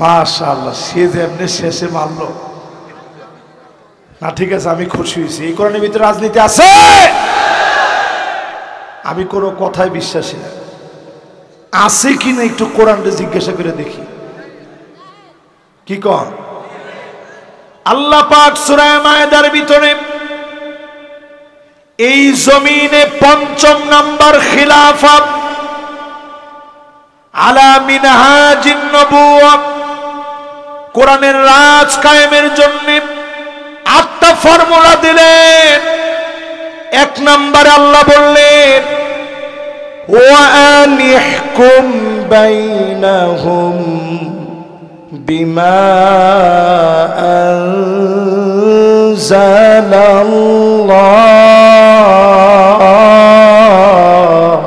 মাশাআল্লাহ, সে যে এমনি শেষে মারলো না। ঠিক আছে, আমি খুশি হয়েছি। এই কোরআনের ভিতরে রাজনীতি আছে। আমি কোনো কথায় বিশ্বাসী না। আছে কিনা একটু কোরআনটা জিজ্ঞাসা করে দেখি। কি কন? আল্লাহ পাক সূরা মায়েদার ভিতরে এই জমিনে পঞ্চম নাম্বার খিলাফত আলা মিনহাজিন নবুওয়া, কোরআনের রাজ কায়েমের জন্য 8টা ফর্মুলা দিলেন। এক নম্বরে আল্লাহ বললেন ওয়া আনিহকুম বাইনাহুম বিমা আনজালাল্লাহ।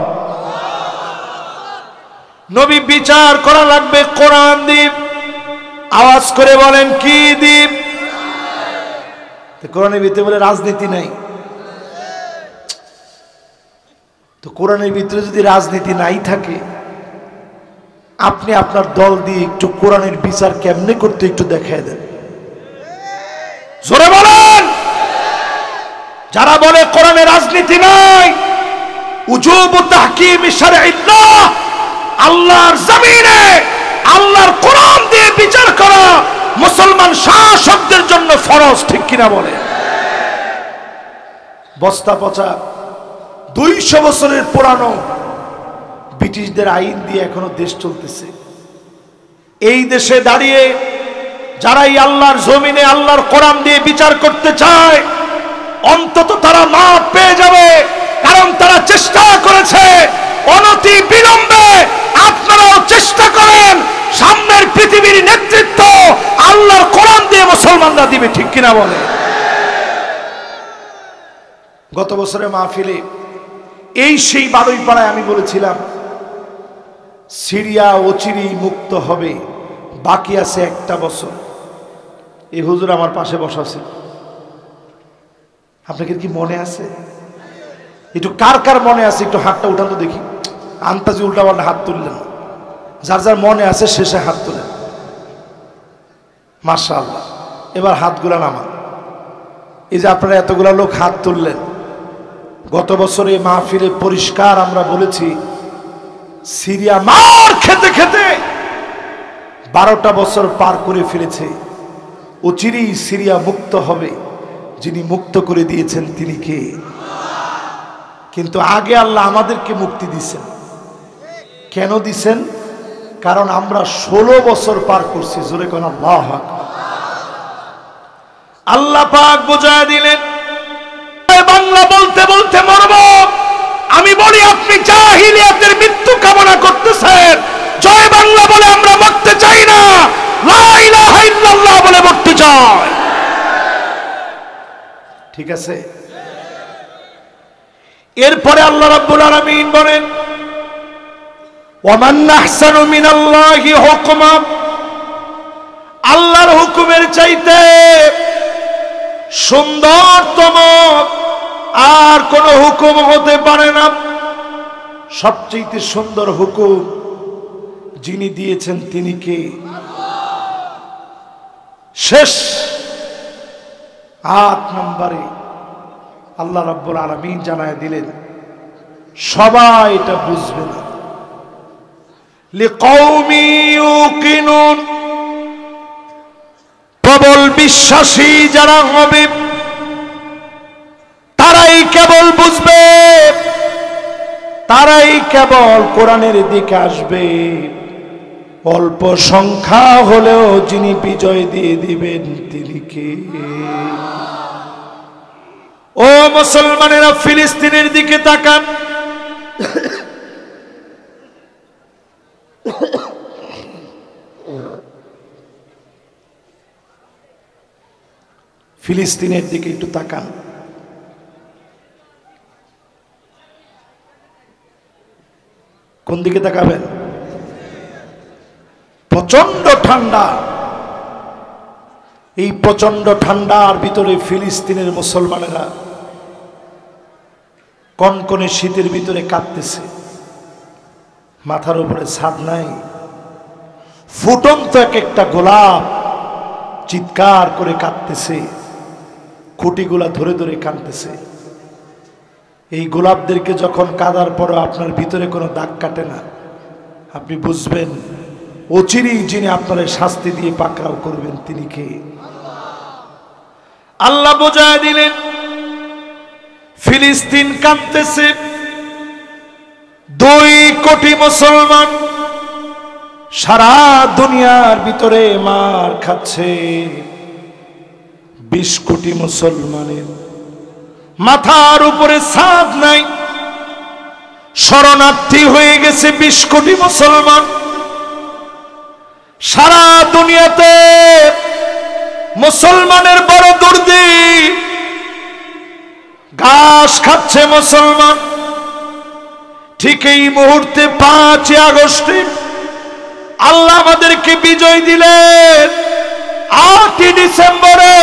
নবী বিচার করা লাগবে কোরআন দ্বীপ। আওয়াজ করে বলেন কি দ্বীপ? কোরআনের ভিতরে বলে রাজনীতি নাই। তো কোরআনের ভিতরে যদি রাজনীতি নাই থাকে, আপনি আপনার দল দিয়ে একটু কোরআনের বিচার কেমনে করতে একটু দেখায় দেন। জোরে বলেন। যারা বলে কোরআনে রাজনীতি নাই, উজুব তাহকিম শারঈল্লাহ, আল্লাহর জমিনে আল্লাহর কোরআন দিয়ে বিচার করা মুসলমান শাসকদের জন্য ফরজ। ঠিক কিনা বলে? বস্তা পচা 200 বছরের পুরানো ব্রিটিশদের আইন দিয়ে এখনো দেশ চলতেছে। এই দেশে দাঁড়িয়ে যারা এই আল্লাহর জমিনে আল্লাহর কোরআন দিয়ে বিচার করতে চায়, অন্তত তারা মাপ পেয়ে যাবে। কারণ তারা চেষ্টা করেছে। অনতি বিলম্বে আপনারাও চেষ্টা করেন, সামনের পৃথিবীর নেতৃত্ব আল্লাহর কোরআন দিয়ে মুসলমানরা দিবে। ঠিক কিনা বলে? গত বছরে মাহফিলে এই সেই বারুইপাড়ায় আমি বলেছিলাম সিরিয়া অচিরেই মুক্ত হবে, বাকি আছে 1টা বছর। এই হুজুর আমার পাশে বসা ছিল। আপনাদের কি মনে আছে? একটু কার কার মনে আছে একটু হাতটা উঠান তো দেখি। আন্তাজি উল্টা পাল্টা হাত তুললেন না। যার যার মনে আছে শেষে হাত তুলেন। মাশাআল্লাহ। এবার হাতগুলা নামান। এই যে আপনারা এতগুলা লোক হাত তুললেন, গত বছরে মাহফিলে পরিষ্কার আমরা বলেছি সিরিয়া মার খেতে খেতে 12টা বছর পার করে ফেলেছে। অচিরেই সিরিয়া মুক্ত হবে। যিনি মুক্ত করে দিয়েছেন তিনি কে? কিন্তু আগে আল্লাহ আমাদেরকে মুক্তি দিয়েছেন। কেন দিছেন? কারণ আমরা 16 বছর পার করছি। জোরে কোন আল্লাহু আকবার। আল্লাহ পাক বুঝায় দিলেন বাংলা বলতে বলতে মরব। আমি বলি আপনি জাহিলিয়াতের মৃত্যু কামনা করতেছেন। জয় বাংলা বলে আমরা মরতে চাই না, লা ইলাহা ইল্লাল্লাহ বলে মরতে চাই। ঠিক আছে? এরপরে আল্লাহ রাব্বুল আলামিন বলেন ওয়ামান আহসানু মিনাল্লাহি হুকমা, আল্লাহর হুকুমের চাইতে সুন্দরতম আর কোন হুকুম হতে পারে না। সবচেয়ে সুন্দর হুকুম যিনি দিয়েছেন তিনি কে? শেষ 8 নম্বরে আল্লাহ রাব্বুল আলামিন জানায় দিলেন সবাই এটা বুঝবে না। লিকাউমি ইউকিনুন, প্রবল বিশ্বাসী যারা হবে তারাই কেবল বুঝবে, তারাই কেবল কোরআনের দিকে আসবে। অল্প সংখ্যা হলেও যিনি বিজয় দিয়ে দিবেন তিনি কে? ও মুসলমানেরা, ফিলিস্তিনের দিকে তাকান। ফিলিস্তিনের দিকে একটু তাকান। কোন দিকে তাকাবেন? প্রচন্ড ঠান্ডা। এই প্রচন্ড ঠান্ডার ভিতরে ফিলিস্তিনের মুসলমানেরা কনকনে শীতের ভিতরে কাঁপতেছে। মাথার উপরে ছাদ নাই, ফুটন্ত এক একটা গোলাপ চিৎকার করে কাঁদতেছে, খুঁটিগুলা ধরে ধরে কাঁদতেছে। এই গোলাপদেরকে যখন কাঁদার পরও আপনার ভিতরে কোনো দাগ কাটে না, আপনি বুঝবেন অচিরেই যিনি আপনার শাস্তি দিয়ে পাকড়াও করবেন তিনি কে? আল্লাহ বোঝায় দিলেন ফিলিস্তিন কাঁদতেছে। 2 কোটি মুসলমান সারা দুনিয়ার ভিতরে মার খাচ্ছে। 20 কোটি মুসলমানের মাথার উপরে ছাদ নাই, শরণার্থী হয়ে গেছে 20 কোটি মুসলমান। সারা দুনিয়াতে মুসলমানের বড় দুর্দিন, ঘাস খাচ্ছে মুসলমান। ঠিক এই মুহূর্তে 5 আগস্টে আল্লাহ আমাদেরকে বিজয় দিলেন। 8 ডিসেম্বরে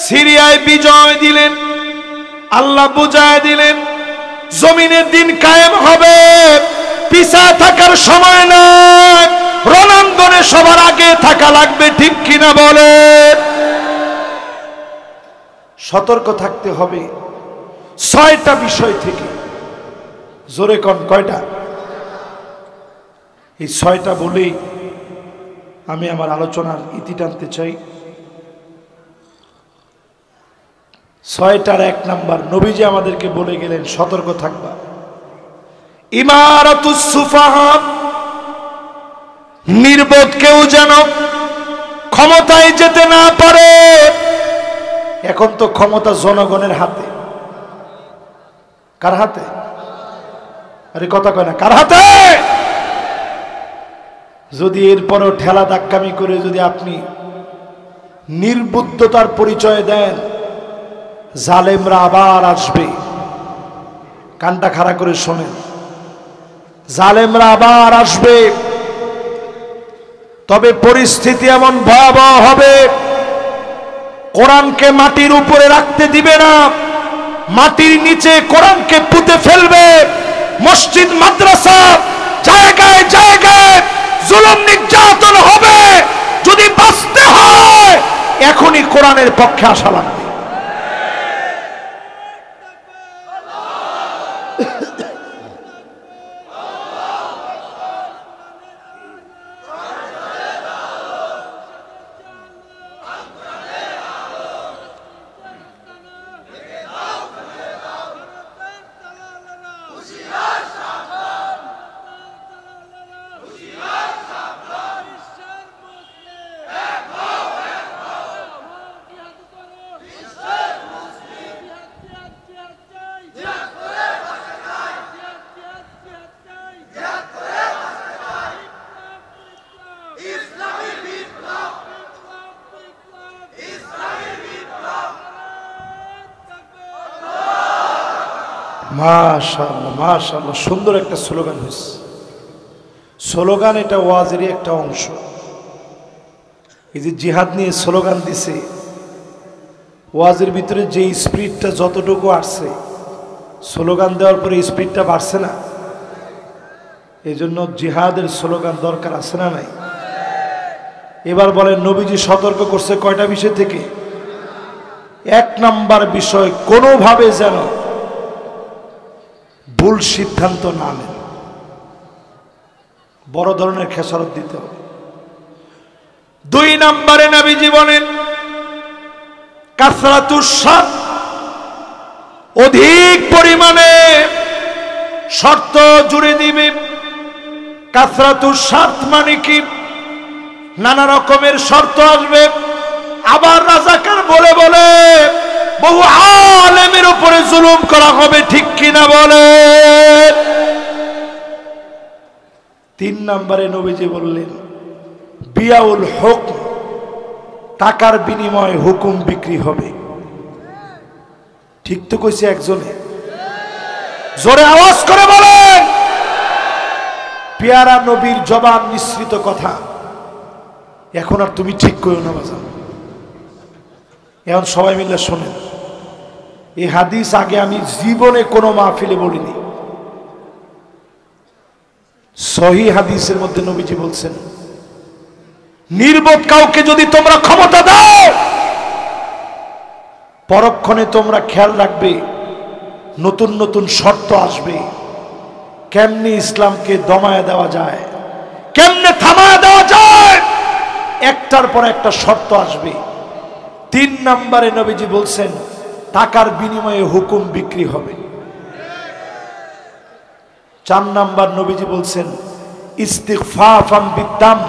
সিরিয়ায় বিজয় দিলেন। আল্লাহ বুঝায় দিলেন জমিনের দিন কায়েম হবে, পিছা থাকার সময় নয়, রণাঙ্গনে সবার আগে থাকা লাগবে। ঠিক কিনা বলে? সতর্ক থাকতে হবে 6টা বিষয় থেকে। জোরে কোন কয়টা? এই 6টা বলেই আমি আমার আলোচনার ইতি টানতে চাই। 6টার 1 নাম্বার, নবীজি আমাদেরকে বলে গেলেন সতর্ক থাকবা। ইমারাতুস সুফাহা, নির্বোধ কেউ যেন ক্ষমতায় যেতে না পারে। এখন তো ক্ষমতা জনগণের হাতে। কার হাতে? আরে কথা কয় না, কার হাতে? যদি এরপরও ঠেলা ধাক্কামি করে যদি আপনি নির্বুদ্ধতার পরিচয় দেন, জালেমরা আবার আসবে। কানটা খাড়া করে শোনেন, জালেমরা আবার আসবে। তবে পরিস্থিতি এমন ভয়াবহ হবে, কোরআনকে মাটির উপরে রাখতে দিবে না, মাটির নিচে কোরআনকে পুঁতে ফেলবে। মসজিদ মাদ্রাসা জায়গায় জায়গায় জুলুম নির্যাতন হবে। যদি বাঁচতে হয় এখনই কোরআনের পক্ষে আসা লাগবে। মাশাআল্লাহ মাশাআল্লাহ, সুন্দর একটা স্লোগান হয়েছে। স্লোগান এটা ওয়াজেরই একটা অংশ। এই যে জিহাদ নিয়ে স্লোগান দিছে, ওয়াজের ভিতরে যে স্পিরিটটা যতটুকু আসছে, স্লোগান দেওয়ার পরে স্পিরিটটা বাড়ছে না। এই জন্য জিহাদের স্লোগান দরকার আছে না নাই? এবার বলেন নবীজি সতর্ক করছে কয়টা বিষয় থেকে? এক নাম্বার বিষয়, কোনোভাবে যেন ভুল সিদ্ধান্ত না নেন। বড় ধরনের খেসারত দিতে হবে। 2 নম্বরে নবীজি বলেন কাসরাতুস শারত, অধিক পরিমাণে শর্ত জুড়ে দিবে। কাসরাতুস শারত মানে কি? নানা রকমের শর্ত আসবে। আবার রাজাকার বলে বলে বহু আলেমের উপরে জুলুম করা হবে, ঠিক কিনা বলে। 3 নম্বরে নবীজি বললেন বিয়াউল হুকম, টাকার বিনিময়ে হুকুম বিক্রি হবে। ঠিক তো কইছে একজনে? জোরে আওয়াজ করে বলেন। পেয়ারা নবীর জবান মিশ্রিত কথা। এখন আর তুমি ঠিক করো না বাজান, এখন সবাই মিলে শোনেন। এই হাদিস আগে আমি জীবনে কোনো মাহফিলে বলিনি। সহিহ হাদিসের মধ্যে নবীজি বলছেন নির্বোধ কাউকে যদি তোমরা ক্ষমতা দাও, পরক্ষণে তোমরা খেয়াল রাখবে নতুন নতুন শর্ত আসবে। কেমনে ইসলামকে দমায় দেওয়া যায়, কেমনে থামায় দেওয়া যায়, একটার পর একটা শর্ত আসবে। 3 নম্বরে নবীজি বলছেন টাকার বিনিময়ে হুকুম বিক্রি হবে। 4 নম্বর নবীজি বলছেন ইস্তিগফাফান বিদ্দাম,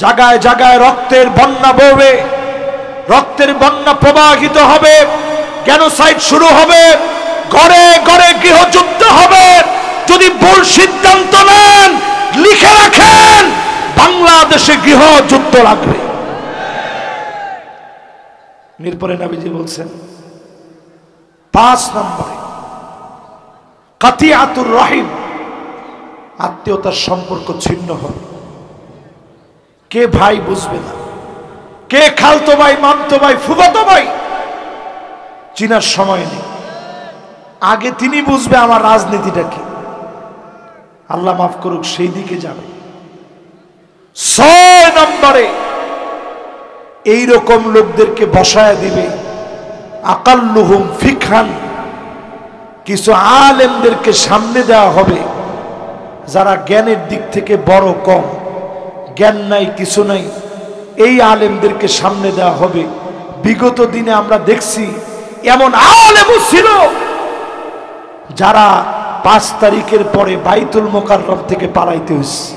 জায়গায় জায়গায় রক্তের বন্যা বইবে, রক্তের বন্যা প্রবাহিত হবে, জেনোসাইড শুরু হবে, ঘরে ঘরে গৃহযুদ্ধ হবে। যদি ভুল সিদ্ধান্ত নেন, লিখে রাখেন বাংলাদেশে গৃহযুদ্ধ লাগবে। এরপরে নবীজি বলছেন 5 নম্বরে কাতিয়াতুর রহিম, আত্মীয়তার সম্পর্ক ছিন্ন হবে। কে ভাই বুঝবে না, কে খালতো ভাই, মামতো ভাই, ফুফাতো ভাই, চিনার সময় নেই। আগে তিনি বুঝবে আমার রাজনীতিটা কি। আল্লাহ মাফ করুক, সেই দিকে যাবে। 6 নম্বরে এইরকম লোকদেরকে বসায় দিবে আকাল্লুহুম ফিকহান, কিছু আলেমদেরকে সামনে দেওয়া হবে যারা জ্ঞানের দিক থেকে বড় কম, জ্ঞান নাই, কিছু নাই। এই আলেমদেরকে সামনে দেওয়া হবে। বিগত দিনে আমরা দেখছি এমন আলেমও ছিল যারা 5 তারিখের পরে বাইতুল মোকাররম থেকে পালাইতে হয়েছে,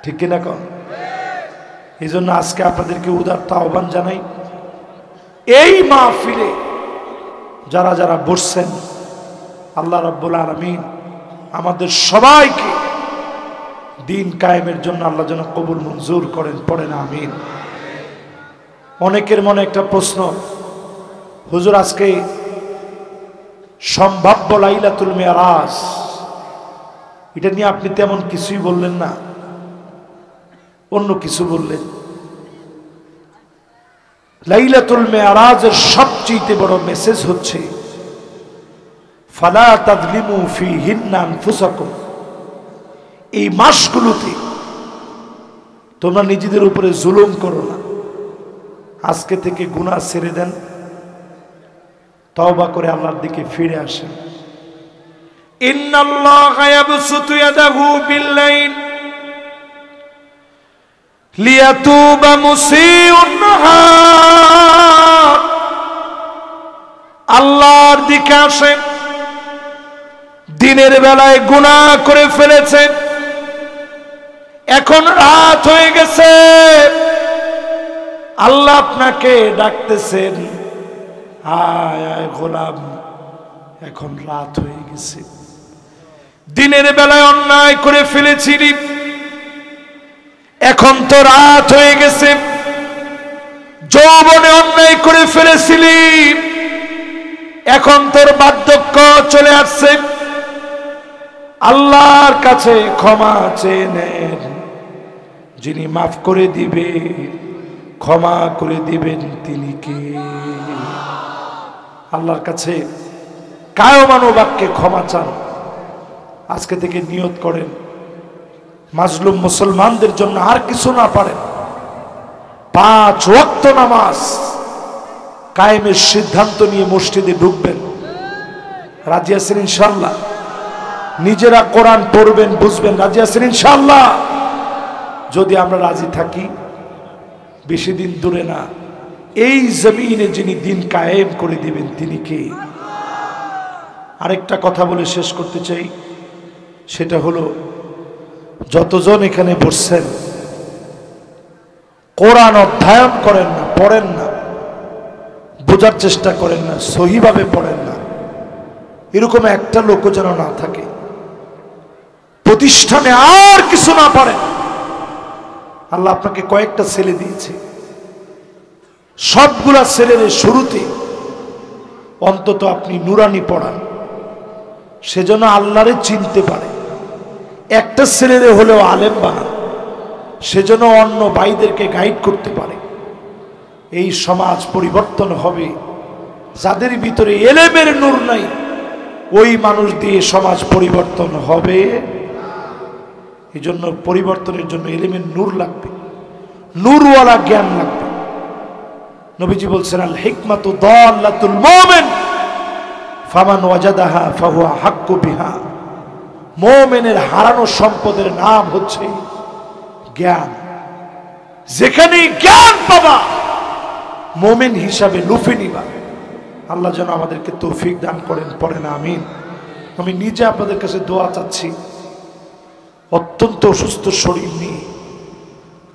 ঠিক কিনা কন? এই জন্য আজকে আপনাদেরকে উদারতা আহ্বান জানাই, এই মাহফিলে যারা যারা বসছেন, আল্লাহ রাব্বুল আলামিন আমাদের সবাইকে দিন কায়েমের জন্য আল্লাহ যেন কবুল মঞ্জুর করেন, পড়েন আমিন। অনেকের মনে একটা প্রশ্ন, হুজুর আজকে সম্ভাব্য লাইলাতুল মেরাজ, এটা নিয়ে আপনি তেমন কিছুই বললেন না, অন্য কিছু বললেন। লাইলাতুল মেরাজের সবচেয়ে বড় মেসেজ হচ্ছে ফালা তাযলিমু ফীহিন্না আনফুসাকুম, এই মাসগুলোতে তোমরা নিজেদের উপরে জুলুম করো না। আজকে থেকে গুনাহ ছেড়ে দেন, তওবা করে আল্লাহর দিকে ফিরে আসেন। ইন্নাল্লাহা ইয়াবসুতু ইয়াদাহু বিল-লাইল লিয়াতুবা মুসিউন নাহার, আল্লাহর দিকে আসেন। দিনের বেলায় গুনাহ করে ফেলেছেন, এখন রাত হয়ে গেছে, আল্লাহ আপনাকে ডাকতেছেন, আয় আয় গোলাম, এখন রাত হয়ে গেছে। দিনের বেলায় অন্যায় করে ফেলেছিলি, এখন তো রাত হয়ে গেছে। যৌবনে অন্যায় করে ফেলেছিলি, এখন তোর বার্ধক্য চলে আসছে। আল্লাহর কাছে ক্ষমা চেয়ে নেন, যিনি মাফ করে দিবে, ক্ষমা করে দিবেন তিনি কে? আল্লাহর কাছে কায়মানো বাক্যে ক্ষমা চান। আজকে থেকে নিয়ত করেন মাজলুম মুসলমানদের জন্য আর কিছু না পারেন, 5 ওয়াক্ত নামাজ কায়েমের সিদ্ধান্ত নিয়ে মসজিদে ঢুকবেন। রাজি আছেন ইনশাআল্লাহ? নিজেরা কোরআন পড়বেন, বুঝবেন। রাজি আছেন ইনশাআল্লাহ? যদি আমরা রাজি থাকি, বেশি দিন দূরে না, এই জমিনে যিনি দিন কায়েম করে দিবেন তিনি কে? আরেকটা কথা বলে শেষ করতে চাই, সেটা হলো যতজন এখানে বসছেন কোরআন অধ্যয়ন করেন না, পড়েন না, বোঝার চেষ্টা করেন না, সহিভাবে পড়েন না, এরকম একটা লোক যেন না থাকে প্রতিষ্ঠানে আর কিছু না পারেন। আল্লাহ আপনাকে কয়েকটা ছেলে দিয়েছে, সবগুলা ছেলের শুরুতে অন্তত আপনি নুরানি পড়ান, সেজন্য আল্লাহরে চিনতে পারে। একটা ছেলের হলেও আলেম বানান, সেজন্য অন্য ভাইদেরকে গাইড করতে পারে। এই সমাজ পরিবর্তন হবে। যাদের ভিতরে এলেমের নূর নাই, ওই মানুষ দিয়ে সমাজ পরিবর্তন হবে। এই জন্য পরিবর্তনের জন্য এলেমের নূর লাগবে, নূরওয়ালা জ্ঞান লাগবে। নবীজি বলছেন, আল হিকমাতু দাল্লাতুল মুমিন ফামান ওয়াজাদাহা ফাহুয়া হাক্কু বিহা। মুমিনের হারানো সম্পদের নাম হচ্ছে জ্ঞান। যেখানে জ্ঞান পাবা, মুমিন হিসাবে লুফে নিবা। আল্লাহ যেন আমাদেরকে তৌফিক দান করেন, পড়েন আমিন। আমি নিজে আপনাদের কাছে দোয়া চাচ্ছি। অত্যন্ত অসুস্থ শরীর নিয়ে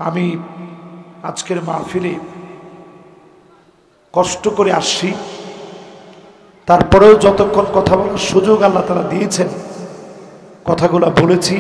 আমি আজকের মাহফিলে কষ্ট করে আসছি, তারপরেও যতক্ষণ কথা বলার সুযোগ আল্লাহ তাআলা দিয়েছেন কথাগুলো বলেছি।